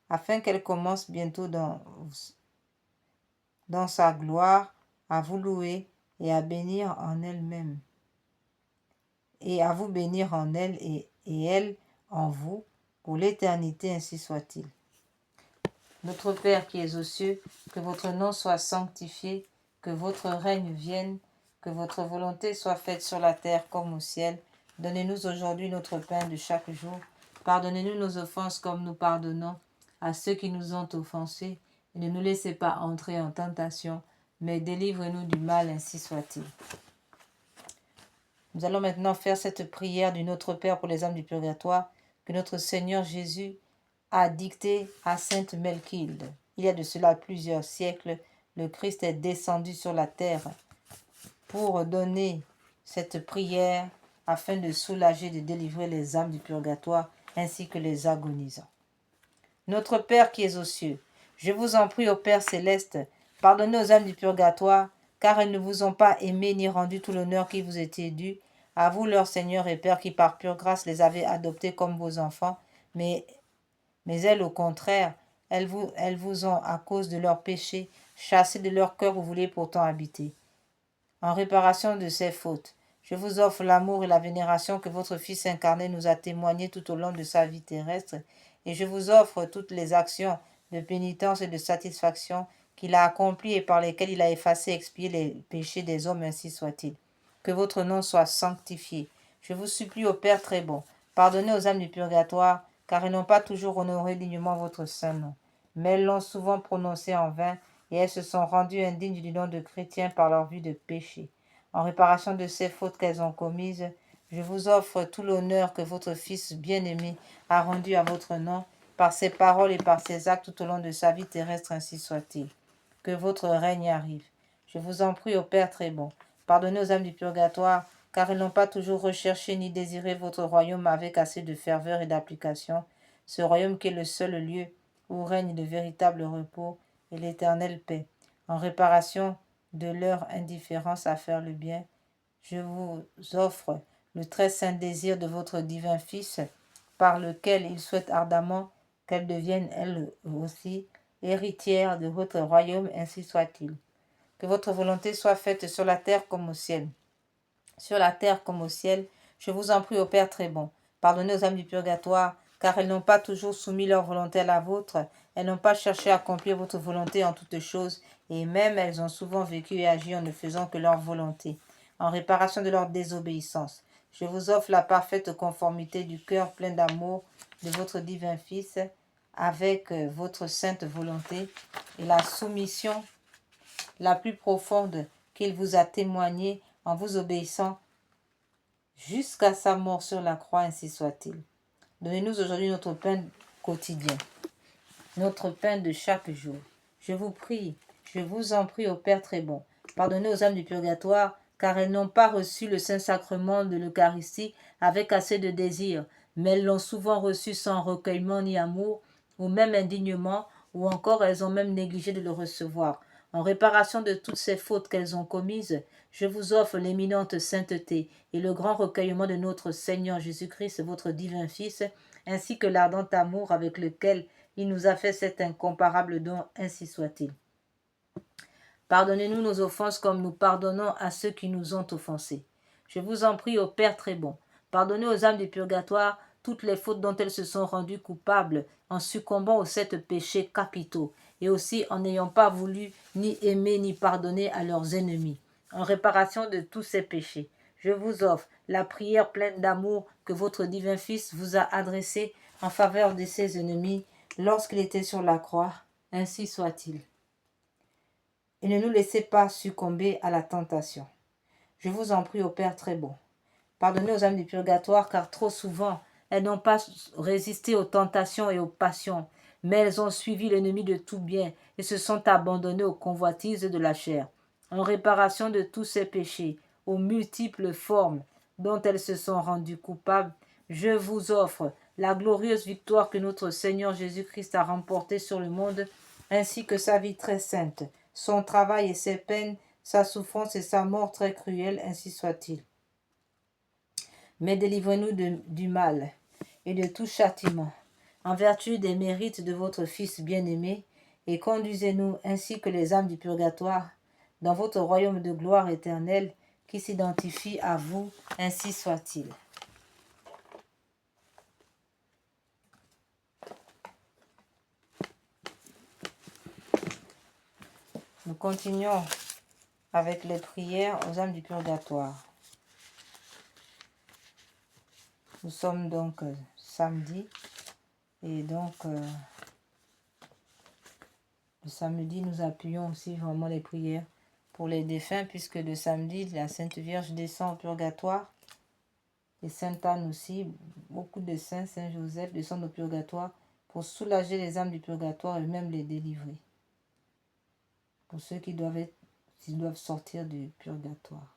afin qu'elles commencent bientôt dans sa gloire à vous louer et à bénir en elles-mêmes, et à vous bénir en elles et elles en vous, pour l'éternité, ainsi soit-il. Notre Père qui es aux cieux, que votre nom soit sanctifié, que votre règne vienne, Que votre volonté soit faite sur la terre comme au ciel. Donnez-nous aujourd'hui notre pain de chaque jour. Pardonnez-nous nos offenses comme nous pardonnons à ceux qui nous ont offensés. Et ne nous laissez pas entrer en tentation, mais délivrez-nous du mal, ainsi soit-il. Nous allons maintenant faire cette prière du Notre Père pour les âmes du purgatoire que notre Seigneur Jésus a dictée à Sainte Melchilde. Il y a de cela plusieurs siècles, le Christ est descendu sur la terre pour donner cette prière afin de soulager, de délivrer les âmes du purgatoire ainsi que les agonisants. Notre Père qui es aux cieux, je vous en prie, ô Père céleste, pardonnez aux âmes du purgatoire, car elles ne vous ont pas aimé ni rendu tout l'honneur qui vous était dû. À vous, leur Seigneur et Père, qui par pure grâce les avez adoptés comme vos enfants, mais elles, au contraire, elles vous ont, à cause de leurs péchés, chassés de leur cœur où vous voulez pourtant habiter. En réparation de ces fautes, je vous offre l'amour et la vénération que votre Fils incarné nous a témoigné tout au long de sa vie terrestre, et je vous offre toutes les actions de pénitence et de satisfaction qu'il a accomplies et par lesquelles il a effacé et expié les péchés des hommes, ainsi soit-il. Que votre nom soit sanctifié. Je vous supplie, ô Père très bon, pardonnez aux âmes du purgatoire, car elles n'ont pas toujours honoré dignement votre saint nom, mais elles l'ont souvent prononcé en vain, et elles se sont rendues indignes du nom de chrétiens par leur vue de péché. En réparation de ces fautes qu'elles ont commises, je vous offre tout l'honneur que votre Fils bien-aimé a rendu à votre nom, par ses paroles et par ses actes tout au long de sa vie terrestre, ainsi soit-il. Que votre règne arrive. Je vous en prie, ô Père très bon, pardonnez aux âmes du purgatoire, car elles n'ont pas toujours recherché ni désiré votre royaume avec assez de ferveur et d'application, ce royaume qui est le seul lieu où règne le véritable repos et l'éternelle paix. En réparation de leur indifférence à faire le bien, je vous offre le très saint désir de votre divin Fils, par lequel il souhaite ardemment qu'elle devienne elle aussi héritière de votre royaume, ainsi soit-il. Que votre volonté soit faite sur la terre comme au ciel. Sur la terre comme au ciel, je vous en prie, ô Père très bon, pardonnez aux âmes du purgatoire, car elles n'ont pas toujours soumis leur volonté à la vôtre, elles n'ont pas cherché à accomplir votre volonté en toutes choses, et même elles ont souvent vécu et agi en ne faisant que leur volonté. En réparation de leur désobéissance, je vous offre la parfaite conformité du cœur plein d'amour de votre divin Fils avec votre sainte volonté et la soumission la plus profonde qu'il vous a témoignée en vous obéissant jusqu'à sa mort sur la croix, ainsi soit-il. Donnez-nous aujourd'hui notre pain quotidien, notre pain de chaque jour. Je vous prie, je vous en prie, ô Père très bon, pardonnez aux âmes du purgatoire, car elles n'ont pas reçu le Saint-Sacrement de l'Eucharistie avec assez de désir, mais elles l'ont souvent reçu sans recueillement ni amour, ou même indignement, ou encore elles ont même négligé de le recevoir. En réparation de toutes ces fautes qu'elles ont commises, je vous offre l'éminente sainteté et le grand recueillement de notre Seigneur Jésus-Christ, votre divin Fils, ainsi que l'ardent amour avec lequel il nous a fait cet incomparable don, ainsi soit-il. Pardonnez-nous nos offenses comme nous pardonnons à ceux qui nous ont offensés. Je vous en prie, ô Père très bon, pardonnez aux âmes du purgatoire toutes les fautes dont elles se sont rendues coupables en succombant aux 7 péchés capitaux, et aussi en n'ayant pas voulu ni aimer ni pardonner à leurs ennemis. En réparation de tous ces péchés, je vous offre la prière pleine d'amour que votre divin Fils vous a adressée en faveur de ses ennemis lorsqu'il était sur la croix, ainsi soit-il. Et ne nous laissez pas succomber à la tentation. Je vous en prie, ô Père très bon, pardonnez aux âmes du purgatoire, car trop souvent, elles n'ont pas résisté aux tentations et aux passions, mais elles ont suivi l'ennemi de tout bien et se sont abandonnées aux convoitises de la chair. En réparation de tous ces péchés, aux multiples formes dont elles se sont rendues coupables, je vous offre la glorieuse victoire que notre Seigneur Jésus-Christ a remportée sur le monde, ainsi que sa vie très sainte, son travail et ses peines, sa souffrance et sa mort très cruelle, ainsi soit-il. Mais délivrez-nous du mal et de tout châtiment, en vertu des mérites de votre Fils bien-aimé, et conduisez-nous ainsi que les âmes du purgatoire dans votre royaume de gloire éternelle qui s'identifie à vous, ainsi soit-il. Nous continuons avec les prières aux âmes du purgatoire. Nous sommes donc samedi et donc le samedi nous appuyons aussi vraiment les prières pour les défunts puisque le samedi la Sainte Vierge descend au purgatoire et Sainte Anne aussi, beaucoup de saints, Saint Joseph descendent au purgatoire pour soulager les âmes du purgatoire et même les délivrer. Pour ceux qui doivent sortir du purgatoire.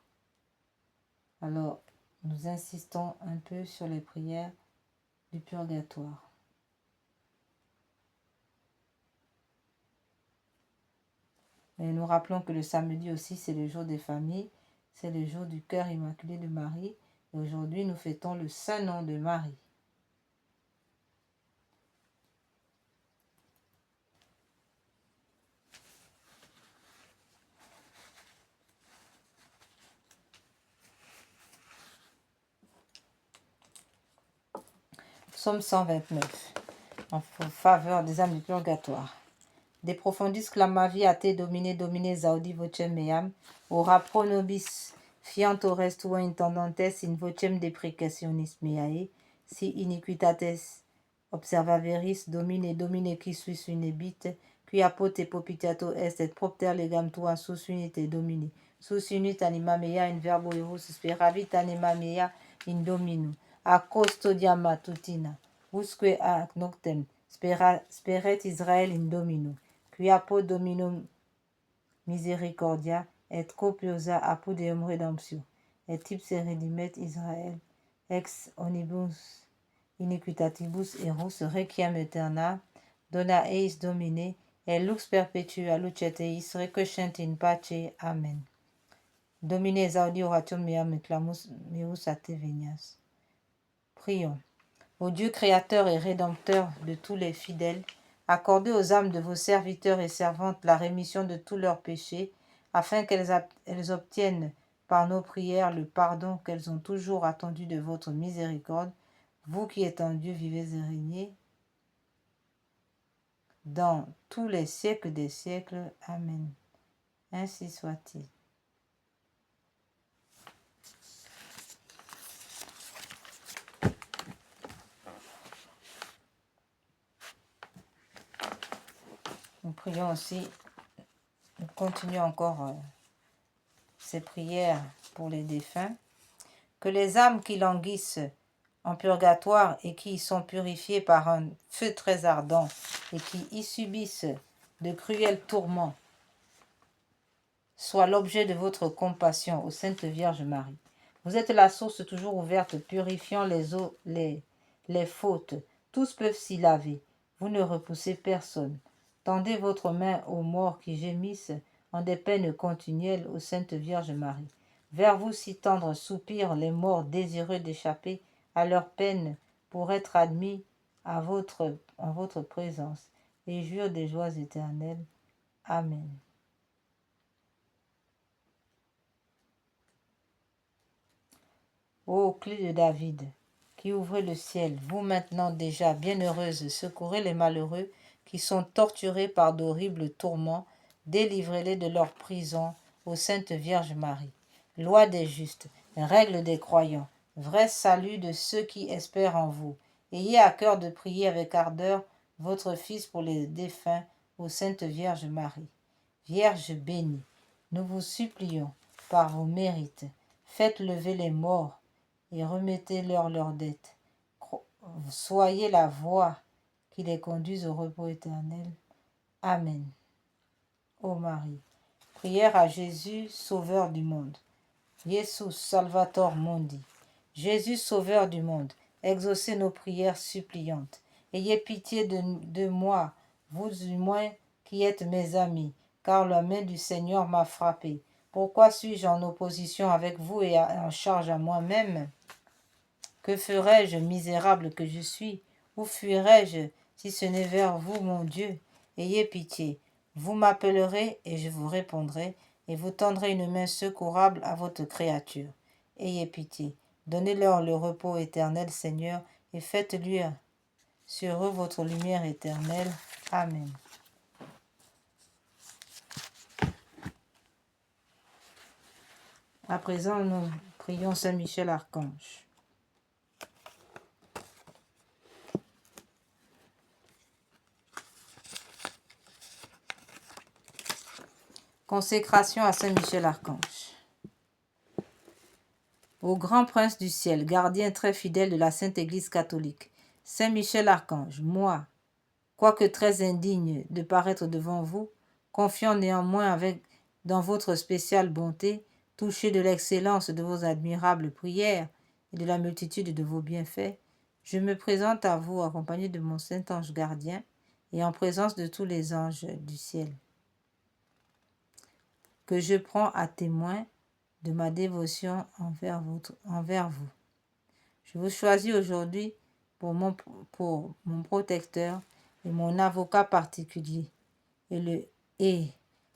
Alors, nous insistons un peu sur les prières du purgatoire. Et nous rappelons que le samedi aussi, c'est le jour des familles, c'est le jour du cœur immaculé de Marie. Et aujourd'hui, nous fêtons le saint nom de Marie. Psaume 129, en faveur des âmes du purgatoire. De profundis clamavi a te domine zaudi vocem meam, ora pro nobis fiant tua intendantes in vocem deprecationis meae, si iniquitates observaveris domine qui suis inebit, qui apote popitiato est et propter legam tua sus unite domini, sus unit anima mea in verbo eros speravit anima mea in domino, a custodiam matutina, usque a noctem speret Israel in domino, qui apud dominum misericordia et copiosa apud eum redemptio, et ipse redimet Israel ex onibus iniquitatibus eros requiem aeterna dona eis domine et lux perpetua lucet eis requiescent in pace. Amen. Domine exaudi oratium meam clamus meus a te venias. Prions. Ô Dieu créateur et rédempteur de tous les fidèles, accordez aux âmes de vos serviteurs et servantes la rémission de tous leurs péchés, afin qu'elles obtiennent par nos prières le pardon qu'elles ont toujours attendu de votre miséricorde, vous qui êtes en Dieu, vivez et régnez dans tous les siècles des siècles. Amen. Ainsi soit-il. Nous prions aussi, nous continuons encore ces prières pour les défunts, que les âmes qui languissent en purgatoire et qui y sont purifiées par un feu très ardent et qui y subissent de cruels tourments soient l'objet de votre compassion, ô Sainte Vierge Marie. Vous êtes la source toujours ouverte, purifiant les eaux, les fautes. Tous peuvent s'y laver. Vous ne repoussez personne. Tendez votre main aux morts qui gémissent en des peines continuelles, ô Sainte Vierge Marie. Vers vous si tendre soupirent les morts désireux d'échapper à leurs peines pour être admis en votre présence, et jurent des joies éternelles. Amen. Ô clé de David, qui ouvrez le ciel, vous maintenant déjà bienheureuse, secourez les malheureux qui sont torturés par d'horribles tourments, délivrez-les de leur prison, ô Sainte Vierge Marie. Loi des justes, règle des croyants, vrai salut de ceux qui espèrent en vous. Ayez à cœur de prier avec ardeur votre Fils pour les défunts, ô Sainte Vierge Marie. Vierge bénie, nous vous supplions, par vos mérites, faites lever les morts et remettez-leur leurs dettes. Soyez la voie qui les conduise au repos éternel. Amen. Ô Marie, prière à Jésus, Sauveur du monde. Jesus Salvator Mundi. Jésus, Sauveur du monde, exaucez nos prières suppliantes. Ayez pitié de moi, vous du moins qui êtes mes amis, car la main du Seigneur m'a frappé. Pourquoi suis-je en opposition avec vous et en charge à moi-même? Que ferais-je, misérable que je suis? Où fuirais-je si ce n'est vers vous, mon Dieu? Ayez pitié. Vous m'appellerez et je vous répondrai, et vous tendrez une main secourable à votre créature. Ayez pitié. Donnez-leur le repos éternel, Seigneur, et faites luire sur eux votre lumière éternelle. Amen. À présent, nous prions Saint Michel Archange. Consécration à Saint Michel Archange. Au grand prince du ciel, gardien très fidèle de la Sainte Église catholique, Saint Michel Archange, moi, quoique très indigne de paraître devant vous, confiant néanmoins dans votre spéciale bonté, touché de l'excellence de vos admirables prières et de la multitude de vos bienfaits, je me présente à vous accompagné de mon saint ange gardien et en présence de tous les anges du ciel, que je prends à témoin de ma dévotion envers vous. Je vous choisis aujourd'hui pour mon protecteur et mon avocat particulier. Et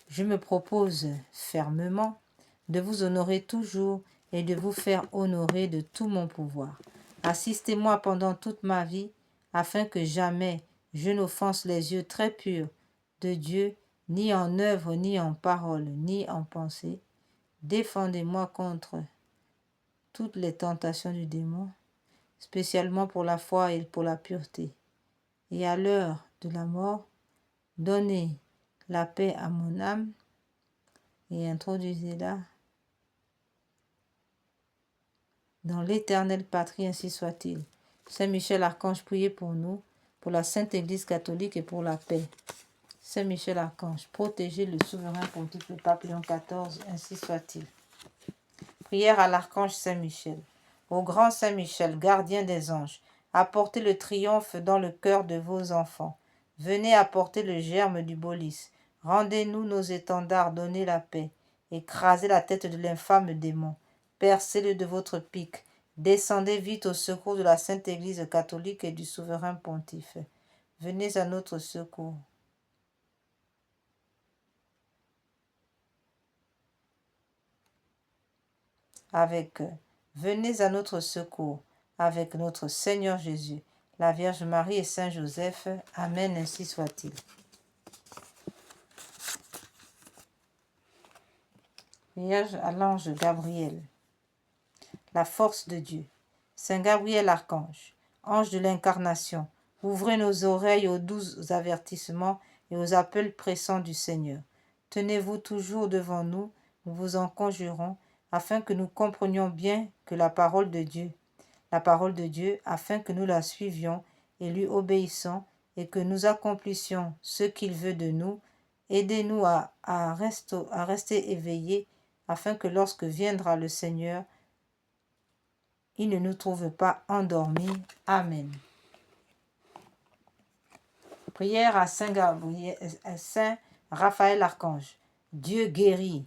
je me propose fermement de vous honorer toujours et de vous faire honorer de tout mon pouvoir. Assistez-moi pendant toute ma vie, afin que jamais je n'offense les yeux très purs de Dieu, ni en œuvre, ni en parole, ni en pensée. Défendez-moi contre toutes les tentations du démon, spécialement pour la foi et pour la pureté. Et à l'heure de la mort, donnez la paix à mon âme et introduisez-la dans l'éternelle patrie, ainsi soit-il. Saint Michel Archange, priez pour nous, pour la Sainte Église catholique et pour la paix. Saint Michel Archange, protégez le souverain pontife, le pape Léon XIV, ainsi soit-il. Prière à l'archange Saint Michel. Ô grand Saint Michel, gardien des anges, apportez le triomphe dans le cœur de vos enfants. Venez apporter le germe du bolis. Rendez-nous nos étendards, donnez la paix. Écrasez la tête de l'infâme démon. Percez-le de votre pique. Descendez vite au secours de la Sainte Église catholique et du souverain pontife. Venez à notre secours. Venez à notre secours avec notre Seigneur Jésus, la Vierge Marie et Saint Joseph. Amen, ainsi soit-il. Prière à l'ange Gabriel. La force de Dieu. Saint Gabriel Archange, ange de l'incarnation, ouvrez nos oreilles aux doux avertissements et aux appels pressants du Seigneur. Tenez-vous toujours devant nous, nous vous en conjurons, afin que nous comprenions bien que la parole de Dieu, afin que nous la suivions et lui obéissons, et que nous accomplissions ce qu'il veut de nous. Aidez-nous à rester éveillés, afin que lorsque viendra le Seigneur, il ne nous trouve pas endormis. Amen. Prière à Saint Raphaël Archange. Dieu guérit,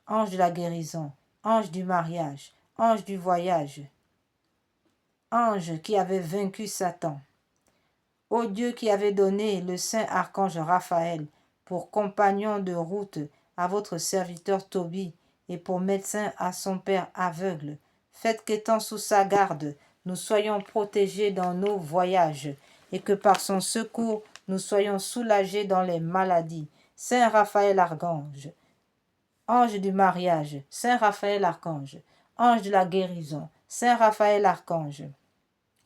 ange de la guérison, ange du mariage, ange du voyage, ange qui avait vaincu Satan. Ô Dieu qui avait donné le saint archange Raphaël pour compagnon de route à votre serviteur Tobie et pour médecin à son père aveugle, faites qu'étant sous sa garde, nous soyons protégés dans nos voyages et que par son secours, nous soyons soulagés dans les maladies. Saint Raphaël Archange, ange du mariage, Saint Raphaël Archange, ange de la guérison, Saint Raphaël Archange,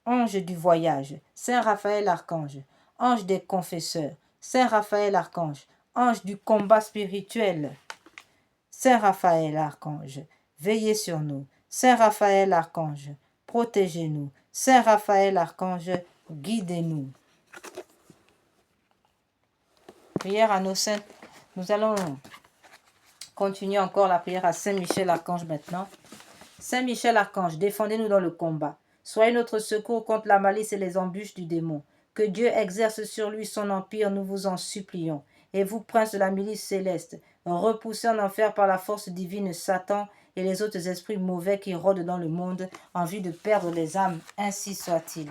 ange du voyage, Saint Raphaël Archange, ange des confesseurs, Saint Raphaël Archange, ange du combat spirituel, Saint Raphaël Archange, veillez sur nous, Saint Raphaël Archange, protégez-nous, Saint Raphaël Archange, guidez-nous. Prière à nos saints. Nous allons continuer encore la prière à Saint Michel Archange maintenant. Saint Michel Archange, défendez-nous dans le combat. Soyez notre secours contre la malice et les embûches du démon. Que Dieu exerce sur lui son empire, nous vous en supplions. Et vous, prince de la milice céleste, repoussez en enfer par la force divine Satan et les autres esprits mauvais qui rôdent dans le monde en vue de perdre les âmes. Ainsi soit-il.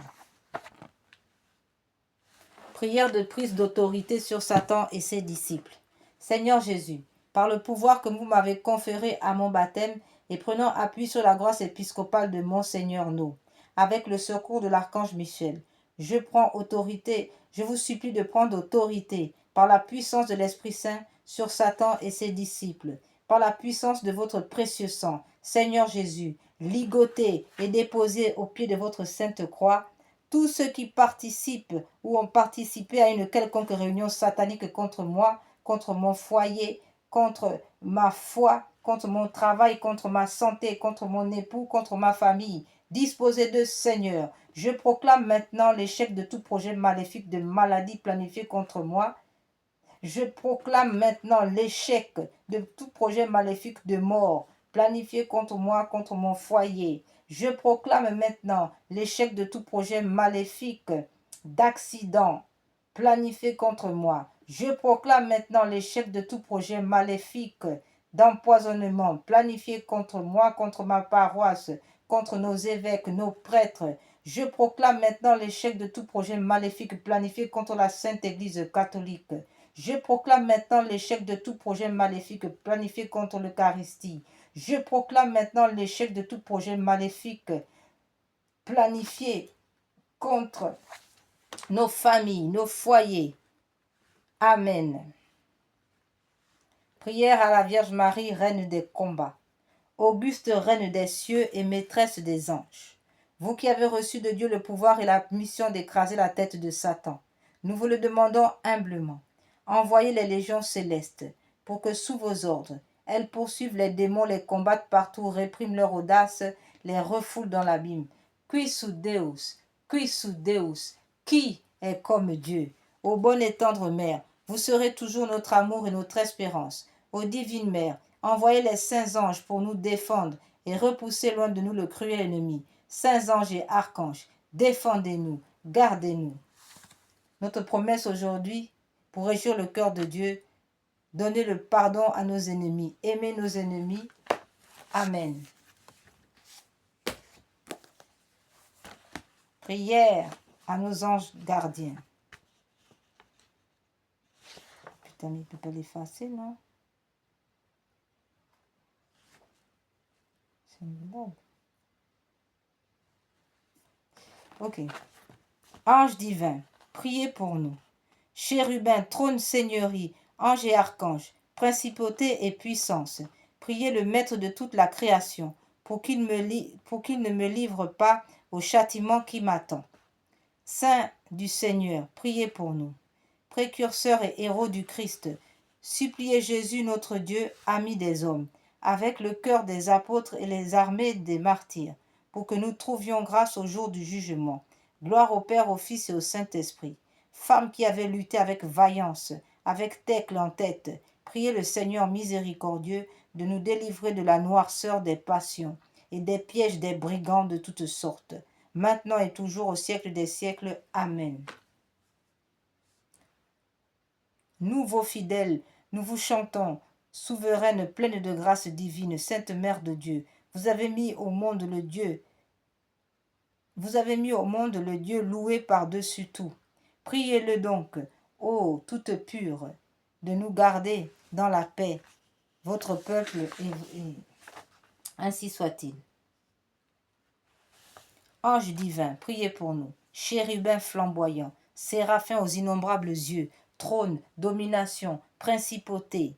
Prière de prise d'autorité sur Satan et ses disciples. Seigneur Jésus, par le pouvoir que vous m'avez conféré à mon baptême et prenant appui sur la grâce épiscopale de Monseigneur No, avec le secours de l'archange Michel, je vous supplie de prendre autorité par la puissance de l'Esprit Saint sur Satan et ses disciples, par la puissance de votre précieux sang. Seigneur Jésus, ligotez et déposez au pied de votre sainte croix tous ceux qui participent ou ont participé à une quelconque réunion satanique contre moi, contre mon foyer, contre ma foi, contre mon travail, contre ma santé, contre mon époux, contre ma famille. Disposez de Seigneur. Je proclame maintenant l'échec de tout projet maléfique de maladie planifié contre moi. Je proclame maintenant l'échec de tout projet maléfique de mort planifié contre moi, contre mon foyer. Je proclame maintenant l'échec de tout projet maléfique d'accident planifié contre moi. Je proclame maintenant l'échec de tout projet maléfique d'empoisonnement planifié contre moi, contre ma paroisse, contre nos évêques, nos prêtres. Je proclame maintenant l'échec de tout projet maléfique planifié contre la Sainte Église catholique. Je proclame maintenant l'échec de tout projet maléfique planifié contre l'Eucharistie. Je proclame maintenant l'échec de tout projet maléfique planifié contre nos familles, nos foyers. Amen. Prière à la Vierge Marie, Reine des combats. Auguste Reine des cieux et maîtresse des anges. Vous qui avez reçu de Dieu le pouvoir et la mission d'écraser la tête de Satan, nous vous le demandons humblement. Envoyez les légions célestes pour que sous vos ordres, elles poursuivent les démons, les combattent partout, répriment leur audace, les refoulent dans l'abîme. Qui Deus, qui est comme Dieu? Ô bonne et tendre Mère, vous serez toujours notre amour et notre espérance. Ô divine Mère, envoyez les saints anges pour nous défendre et repousser loin de nous le cruel ennemi. Saints anges et archanges, défendez-nous, gardez-nous. Notre promesse aujourd'hui, pour réjouir le cœur de Dieu, donner le pardon à nos ennemis, aimer nos ennemis. Amen. Prière à nos anges gardiens. Putain, mais il ne peut pas l'effacer, non? C'est une blague. Ok. Ange divin, priez pour nous. Chérubin, trône, seigneurie, anges et archanges, principauté et puissance, priez le maître de toute la création, pour qu'il ne me livre pas au châtiment qui m'attend. Saint du Seigneur, priez pour nous. Précurseurs et héros du Christ, suppliez Jésus notre Dieu, ami des hommes, avec le cœur des apôtres et les armées des martyrs, pour que nous trouvions grâce au jour du jugement. Gloire au Père, au Fils et au Saint-Esprit. Femme qui avait lutté avec vaillance, avec Thècle en tête, priez le Seigneur miséricordieux de nous délivrer de la noirceur des passions et des pièges des brigands de toutes sortes, maintenant et toujours au siècle des siècles. Amen. Nous, vos fidèles, nous vous chantons, souveraine pleine de grâce divine, Sainte Mère de Dieu. Vous avez mis au monde le Dieu loué par-dessus tout. Priez-le donc, ô toute pure, de nous garder dans la paix, votre peuple, et ainsi soit-il. Ange divin, priez pour nous. Chérubin flamboyant, séraphins aux innombrables yeux, trône, domination, principauté,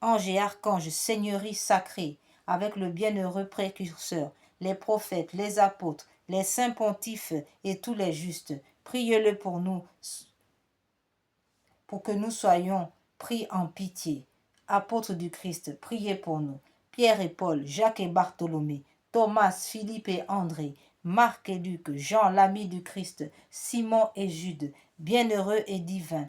anges et archanges, seigneurie sacrée, avec le bienheureux précurseur, les prophètes, les apôtres, les saints pontifes et tous les justes, priez-le pour nous, pour que nous soyons pris en pitié. Apôtres du Christ, priez pour nous. Pierre et Paul, Jacques et Bartholomé, Thomas, Philippe et André, Marc et Luc, Jean, l'ami du Christ, Simon et Jude, bienheureux et divins.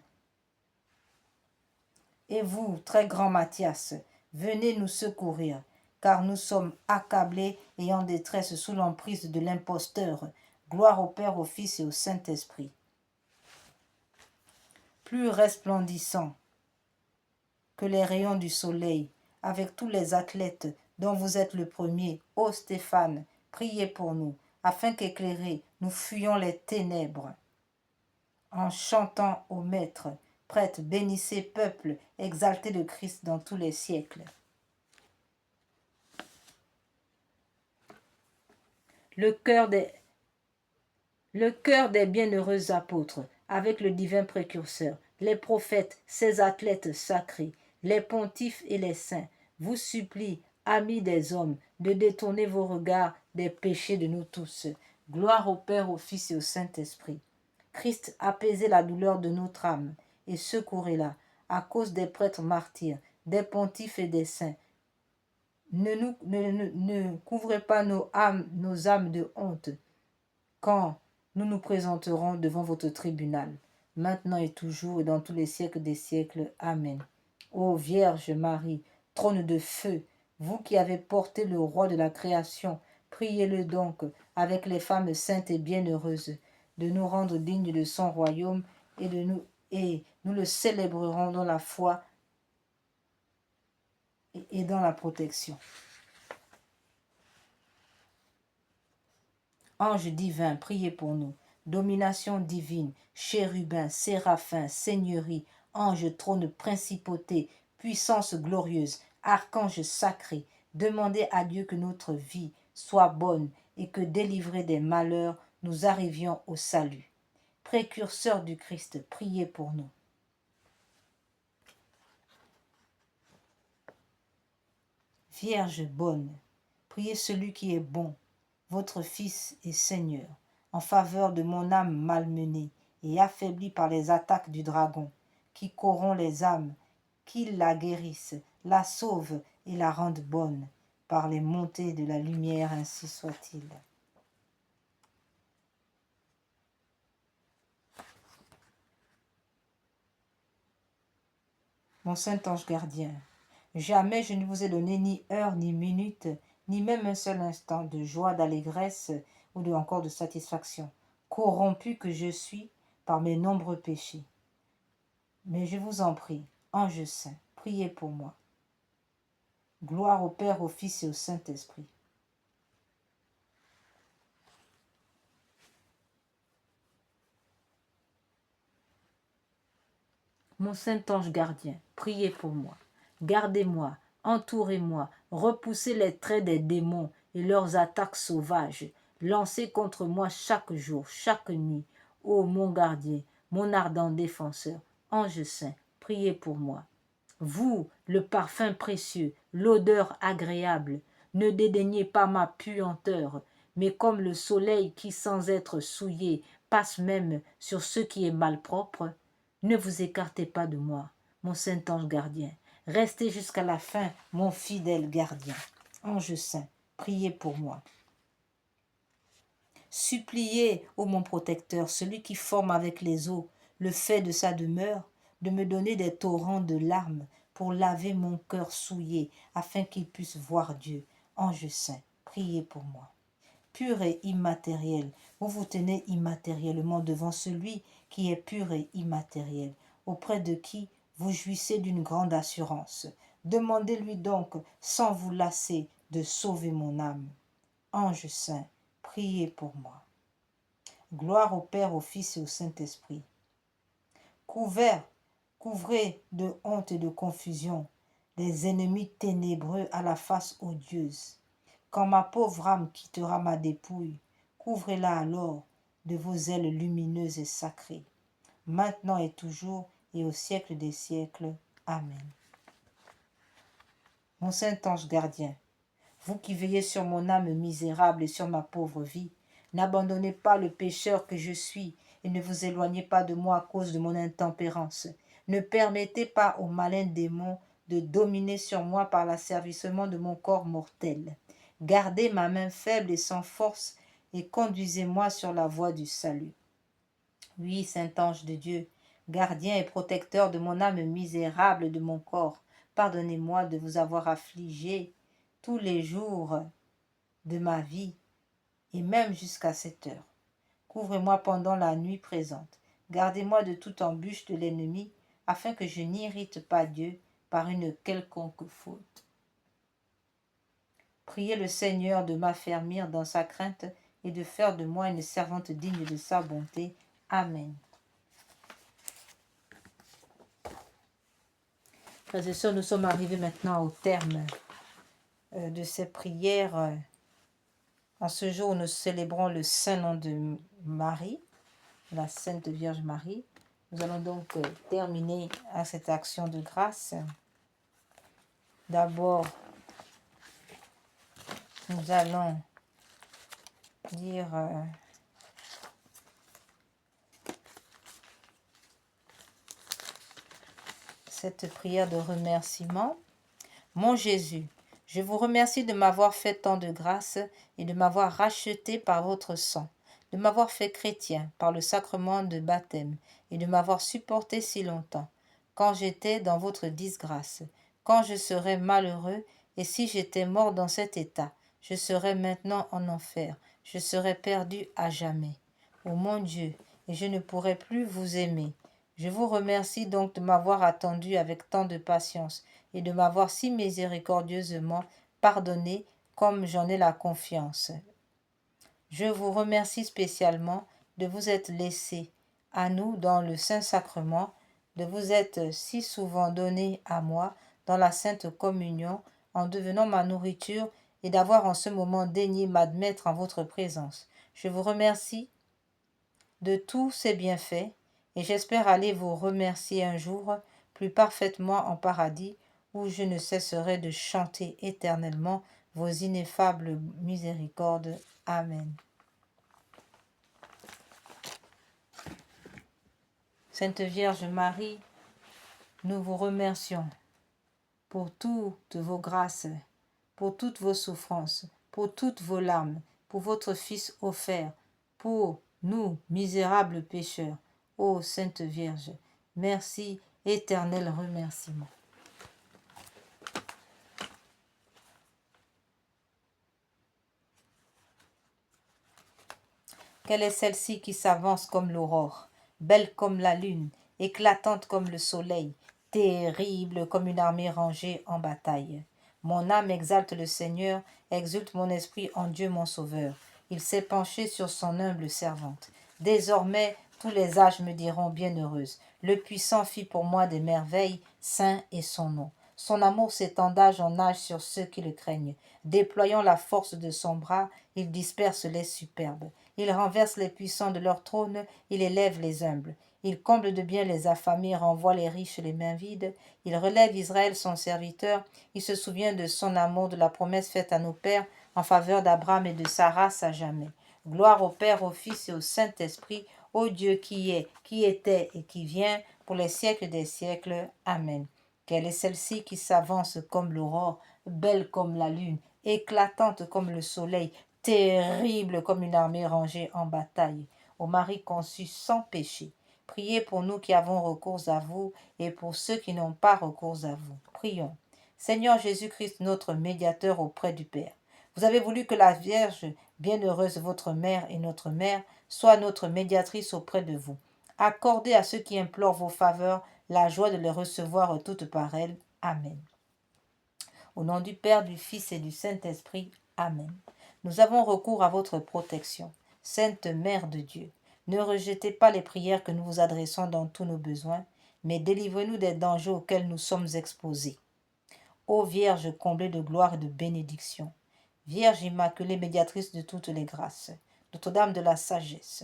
Et vous, très grand Matthias, venez nous secourir, car nous sommes accablés et en détresse sous l'emprise de l'imposteur. Gloire au Père, au Fils et au Saint-Esprit. Plus resplendissant que les rayons du soleil, avec tous les athlètes dont vous êtes le premier, ô Stéphane, priez pour nous, afin qu'éclairés, nous fuyions les ténèbres. En chantant au Maître, prêtre, bénissez, peuple, exaltez le Christ dans tous les siècles. Le cœur des bienheureux apôtres, avec le divin précurseur, les prophètes, ces athlètes sacrés, les pontifes et les saints, vous supplient amis des hommes, de détourner vos regards des péchés de nous tous. Gloire au Père, au Fils et au Saint-Esprit. Christ, apaisez la douleur de notre âme et secourez-la à cause des prêtres martyrs, des pontifes et des saints. Ne couvrez pas nos âmes de honte quand nous nous présenterons devant votre tribunal, maintenant et toujours et dans tous les siècles des siècles. Amen. Ô Vierge Marie, trône de feu, vous qui avez porté le roi de la création, priez-le donc avec les femmes saintes et bienheureuses de nous rendre dignes de son royaume et nous le célébrerons dans la foi et dans la protection. Ange divin, priez pour nous. Domination divine, chérubins, séraphins, seigneurie, ange, trône, principauté, puissance glorieuse, archange sacré, demandez à Dieu que notre vie soit bonne et que, délivrés des malheurs, nous arrivions au salut. Précurseur du Christ, priez pour nous. Vierge bonne, priez celui qui est bon, votre Fils et Seigneur, en faveur de mon âme malmenée et affaiblie par les attaques du dragon, qui corrompt les âmes, qu'il la guérisse, la sauve et la rende bonne, par les montées de la lumière, ainsi soit-il. Mon saint ange gardien, jamais je ne vous ai donné ni heure, ni minute, ni même un seul instant de joie, d'allégresse ou encore de satisfaction, corrompu que je suis par mes nombreux péchés. Mais je vous en prie, ange saint, priez pour moi. Gloire au Père, au Fils et au Saint-Esprit. Mon saint ange gardien, priez pour moi. Gardez-moi, entourez-moi, repoussez les traits des démons et leurs attaques sauvages, lancées contre moi chaque jour, chaque nuit. Ô mon gardien, mon ardent défenseur, ange saint, priez pour moi. Vous, le parfum précieux, l'odeur agréable, ne dédaignez pas ma puanteur, mais comme le soleil qui, sans être souillé, passe même sur ce qui est malpropre, ne vous écartez pas de moi, mon saint ange gardien. Restez jusqu'à la fin, mon fidèle gardien. Ange saint, priez pour moi. Suppliez, ô mon protecteur, celui qui forme avec les eaux le fait de sa demeure, de me donner des torrents de larmes pour laver mon cœur souillé, afin qu'il puisse voir Dieu. Ange saint, priez pour moi. Pur et immatériel, vous vous tenez immatériellement devant celui qui est pur et immatériel, auprès de qui vous jouissez d'une grande assurance. Demandez-lui donc, sans vous lasser, de sauver mon âme. Ange saint, priez pour moi. Gloire au Père, au Fils et au Saint-Esprit. Couvrez de honte et de confusion les ennemis ténébreux à la face odieuse. Quand ma pauvre âme quittera ma dépouille, couvrez-la alors de vos ailes lumineuses et sacrées, maintenant et toujours et au siècle des siècles. Amen. Mon saint ange gardien, vous qui veillez sur mon âme misérable et sur ma pauvre vie, n'abandonnez pas le pécheur que je suis et ne vous éloignez pas de moi à cause de mon intempérance. Ne permettez pas au malin démon de dominer sur moi par l'asservissement de mon corps mortel. Gardez ma main faible et sans force et conduisez-moi sur la voie du salut. Oui, saint ange de Dieu, gardien et protecteur de mon âme misérable et de mon corps, pardonnez-moi de vous avoir affligé tous les jours de ma vie et même jusqu'à cette heure. Couvrez-moi pendant la nuit présente. Gardez-moi de toute embûche de l'ennemi, afin que je n'irrite pas Dieu par une quelconque faute. Priez le Seigneur de m'affermir dans sa crainte et de faire de moi une servante digne de sa bonté. Amen. Frères et sœurs, nous sommes arrivés maintenant au terme de ces prières. En ce jour où nous célébrons le saint nom de Marie, la Sainte Vierge Marie, nous allons donc terminer à cette action de grâce. D'abord, Nous allons dire cette prière de remerciement. Mon Jésus, je vous remercie de m'avoir fait tant de grâce et de m'avoir racheté par votre sang, de m'avoir fait chrétien par le sacrement de baptême et de m'avoir supporté si longtemps, quand j'étais dans votre disgrâce, quand je serais malheureux et si j'étais mort dans cet état, je serais maintenant en enfer, je serais perdu à jamais. Ô mon Dieu, et je ne pourrais plus vous aimer. Je vous remercie donc de m'avoir attendu avec tant de patience et de m'avoir si miséricordieusement pardonné comme j'en ai la confiance. Je vous remercie spécialement de vous être laissé à nous dans le Saint-Sacrement, de vous être si souvent donné à moi dans la Sainte Communion en devenant ma nourriture et d'avoir en ce moment daigné m'admettre en votre présence. Je vous remercie de tous ces bienfaits et j'espère aller vous remercier un jour plus parfaitement en paradis où je ne cesserai de chanter éternellement vos ineffables miséricordes. Amen. Sainte Vierge Marie, nous vous remercions pour toutes vos grâces, pour toutes vos souffrances, pour toutes vos larmes, pour votre Fils offert, pour nous, misérables pécheurs. Ô Sainte Vierge, merci, éternel remerciement. Quelle est celle-ci qui s'avance comme l'aurore, belle comme la lune, éclatante comme le soleil, terrible comme une armée rangée en bataille. Mon âme exalte le Seigneur, exulte mon esprit en Dieu mon Sauveur. Il s'est penché sur son humble servante. Désormais, tous les âges me diront bienheureuse. Le Puissant fit pour moi des merveilles, saint est son nom. Son amour s'étend d'âge en âge sur ceux qui le craignent. Déployant la force de son bras, il disperse les superbes. Il renverse les puissants de leur trône, il élève les humbles. Il comble de bien les affamés, renvoie les riches les mains vides. Il relève Israël son serviteur. Il se souvient de son amour, de la promesse faite à nos pères en faveur d'Abraham et de sa race à jamais. Gloire au Père, au Fils et au Saint-Esprit, au Dieu qui est, qui était et qui vient, pour les siècles des siècles. Amen. Quelle est celle-ci qui s'avance comme l'aurore, belle comme la lune, éclatante comme le soleil, terrible comme une armée rangée en bataille. Ô Marie conçue sans péché, priez pour nous qui avons recours à vous et pour ceux qui n'ont pas recours à vous. Prions. Seigneur Jésus-Christ, notre médiateur auprès du Père, vous avez voulu que la Vierge, bienheureuse votre mère et notre mère, soit notre médiatrice auprès de vous. Accordez à ceux qui implorent vos faveurs la joie de les recevoir toutes par elle. Amen. Au nom du Père, du Fils et du Saint-Esprit. Amen. Nous avons recours à votre protection. Sainte Mère de Dieu, ne rejetez pas les prières que nous vous adressons dans tous nos besoins, mais délivrez-nous des dangers auxquels nous sommes exposés. Ô Vierge comblée de gloire et de bénédiction, Vierge immaculée médiatrice de toutes les grâces, Notre-Dame de la sagesse,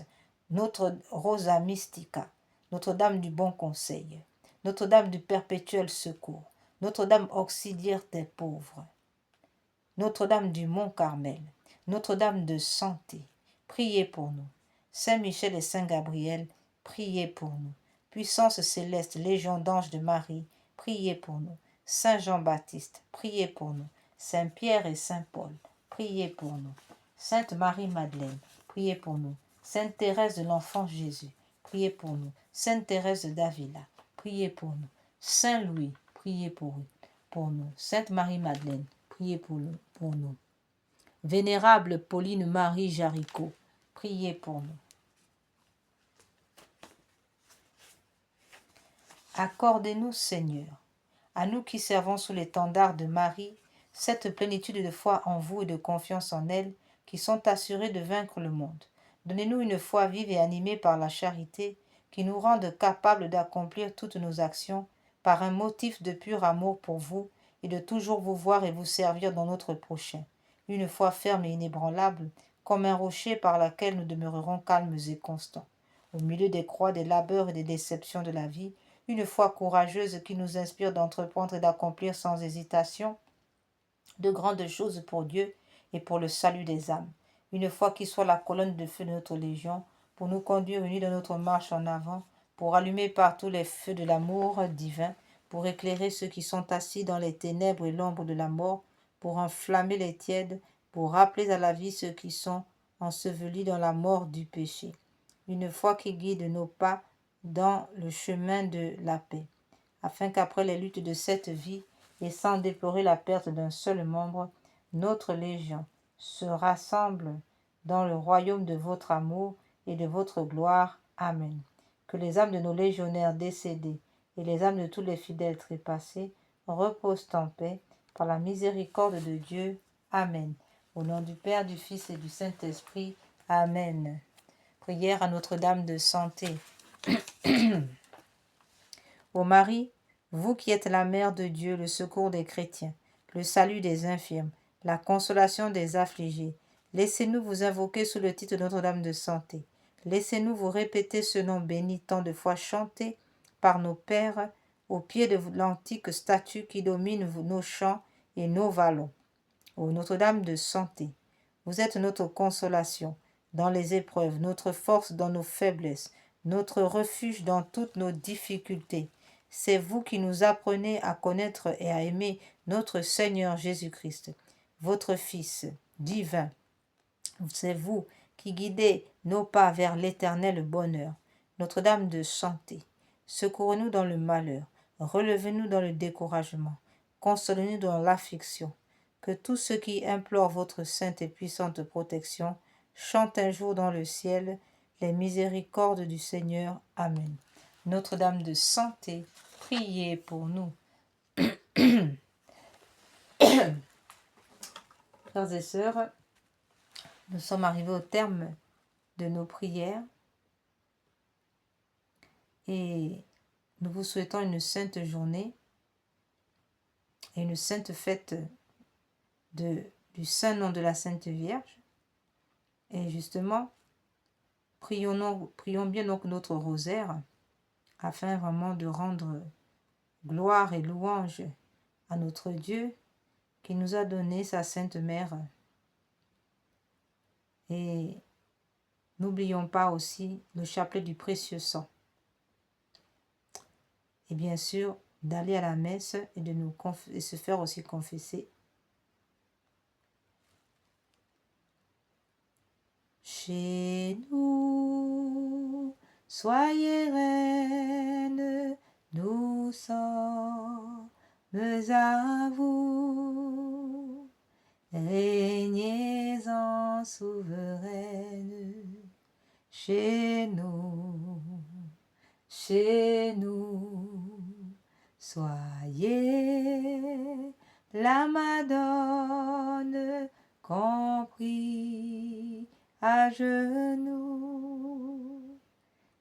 notre Rosa Mystica, Notre-Dame du bon conseil, Notre-Dame du perpétuel secours, Notre-Dame auxiliaire des pauvres, Notre-Dame du Mont Carmel, Notre-Dame de santé, priez pour nous. Saint Michel et Saint Gabriel, priez pour nous. Puissance céleste, Légion d'anges de Marie, priez pour nous. Saint Jean-Baptiste, priez pour nous. Saint Pierre et Saint Paul, priez pour nous. Sainte Marie-Madeleine, priez pour nous. Sainte Thérèse de l'Enfant Jésus, priez pour nous. Sainte Thérèse d'Avila, priez pour nous. Saint Louis, priez pour nous. Sainte Marie-Madeleine, priez pour nous. Vénérable Pauline Marie Jaricot, priez pour nous. Accordez-nous, Seigneur, à nous qui servons sous l'étendard de Marie, cette plénitude de foi en vous et de confiance en elle, qui sont assurés de vaincre le monde. Donnez-nous une foi vive et animée par la charité, qui nous rende capables d'accomplir toutes nos actions par un motif de pur amour pour vous et de toujours vous voir et vous servir dans notre prochain. Une foi ferme et inébranlable, comme un rocher par laquelle nous demeurerons calmes et constants. Au milieu des croix, des labeurs et des déceptions de la vie, une foi courageuse qui nous inspire d'entreprendre et d'accomplir sans hésitation de grandes choses pour Dieu et pour le salut des âmes. Une fois qu'il soit la colonne de feu de notre légion, pour nous conduire unis dans notre marche en avant, pour allumer partout les feux de l'amour divin, pour éclairer ceux qui sont assis dans les ténèbres et l'ombre de la mort, pour enflammer les tièdes, pour rappeler à la vie ceux qui sont ensevelis dans la mort du péché. Une foi qui guide nos pas dans le chemin de la paix, afin qu'après les luttes de cette vie, et sans déplorer la perte d'un seul membre, notre légion se rassemble dans le royaume de votre amour et de votre gloire. Amen. Que les âmes de nos légionnaires décédés et les âmes de tous les fidèles trépassés reposent en paix par la miséricorde de Dieu. Amen. Au nom du Père, du Fils et du Saint-Esprit. Amen. Prière à Notre-Dame de santé. Ô Marie, vous qui êtes la mère de Dieu, le secours des chrétiens, le salut des infirmes, la consolation des affligés, laissez-nous vous invoquer sous le titre de Notre-Dame de santé. Laissez-nous vous répéter ce nom béni tant de fois chanté par nos pères au pied de l'antique statue qui domine nos champs et nos vallons. Ô Notre-Dame de santé, vous êtes notre consolation dans les épreuves, notre force dans nos faiblesses, notre refuge dans toutes nos difficultés. C'est vous qui nous apprenez à connaître et à aimer notre Seigneur Jésus-Christ, votre Fils divin. C'est vous qui guidez nos pas vers l'éternel bonheur. Notre-Dame de santé, secourez-nous dans le malheur, relevez-nous dans le découragement, consolez-nous dans l'affliction. Que tous ceux qui implorent votre sainte et puissante protection chantent un jour dans le ciel les miséricordes du Seigneur. Amen. Notre-Dame de santé, priez pour nous. Frères et sœurs, nous sommes arrivés au terme de nos prières et nous vous souhaitons une sainte journée et une sainte fête du saint nom de la Sainte Vierge. Et justement, prions bien donc notre rosaire afin vraiment de rendre gloire et louange à notre Dieu qui nous a donné sa Sainte Mère. Et n'oublions pas aussi le chapelet du précieux sang. Et bien sûr, d'aller à la messe et se faire aussi confesser. Chez nous, soyez reine, nous sommes à vous. Régnez en souveraine, chez nous, soyez la Madone compris à genoux,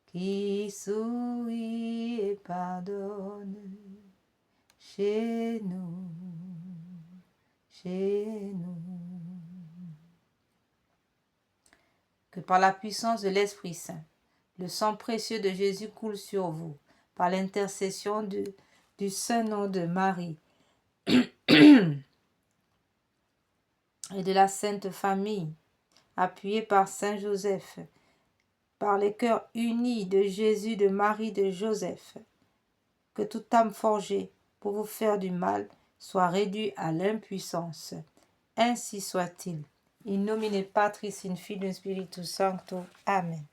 qui sourit et pardonne, chez nous. Que par la puissance de l'Esprit Saint, le sang précieux de Jésus coule sur vous, par l'intercession du saint nom de Marie et de la Sainte Famille, appuyée par Saint Joseph, par les cœurs unis de Jésus, de Marie, de Joseph. Que toute âme forgée pour vous faire du mal soit réduite à l'impuissance. Ainsi soit-il. In nomine Patris, in Filio, in Spiritus Sancto. Amen.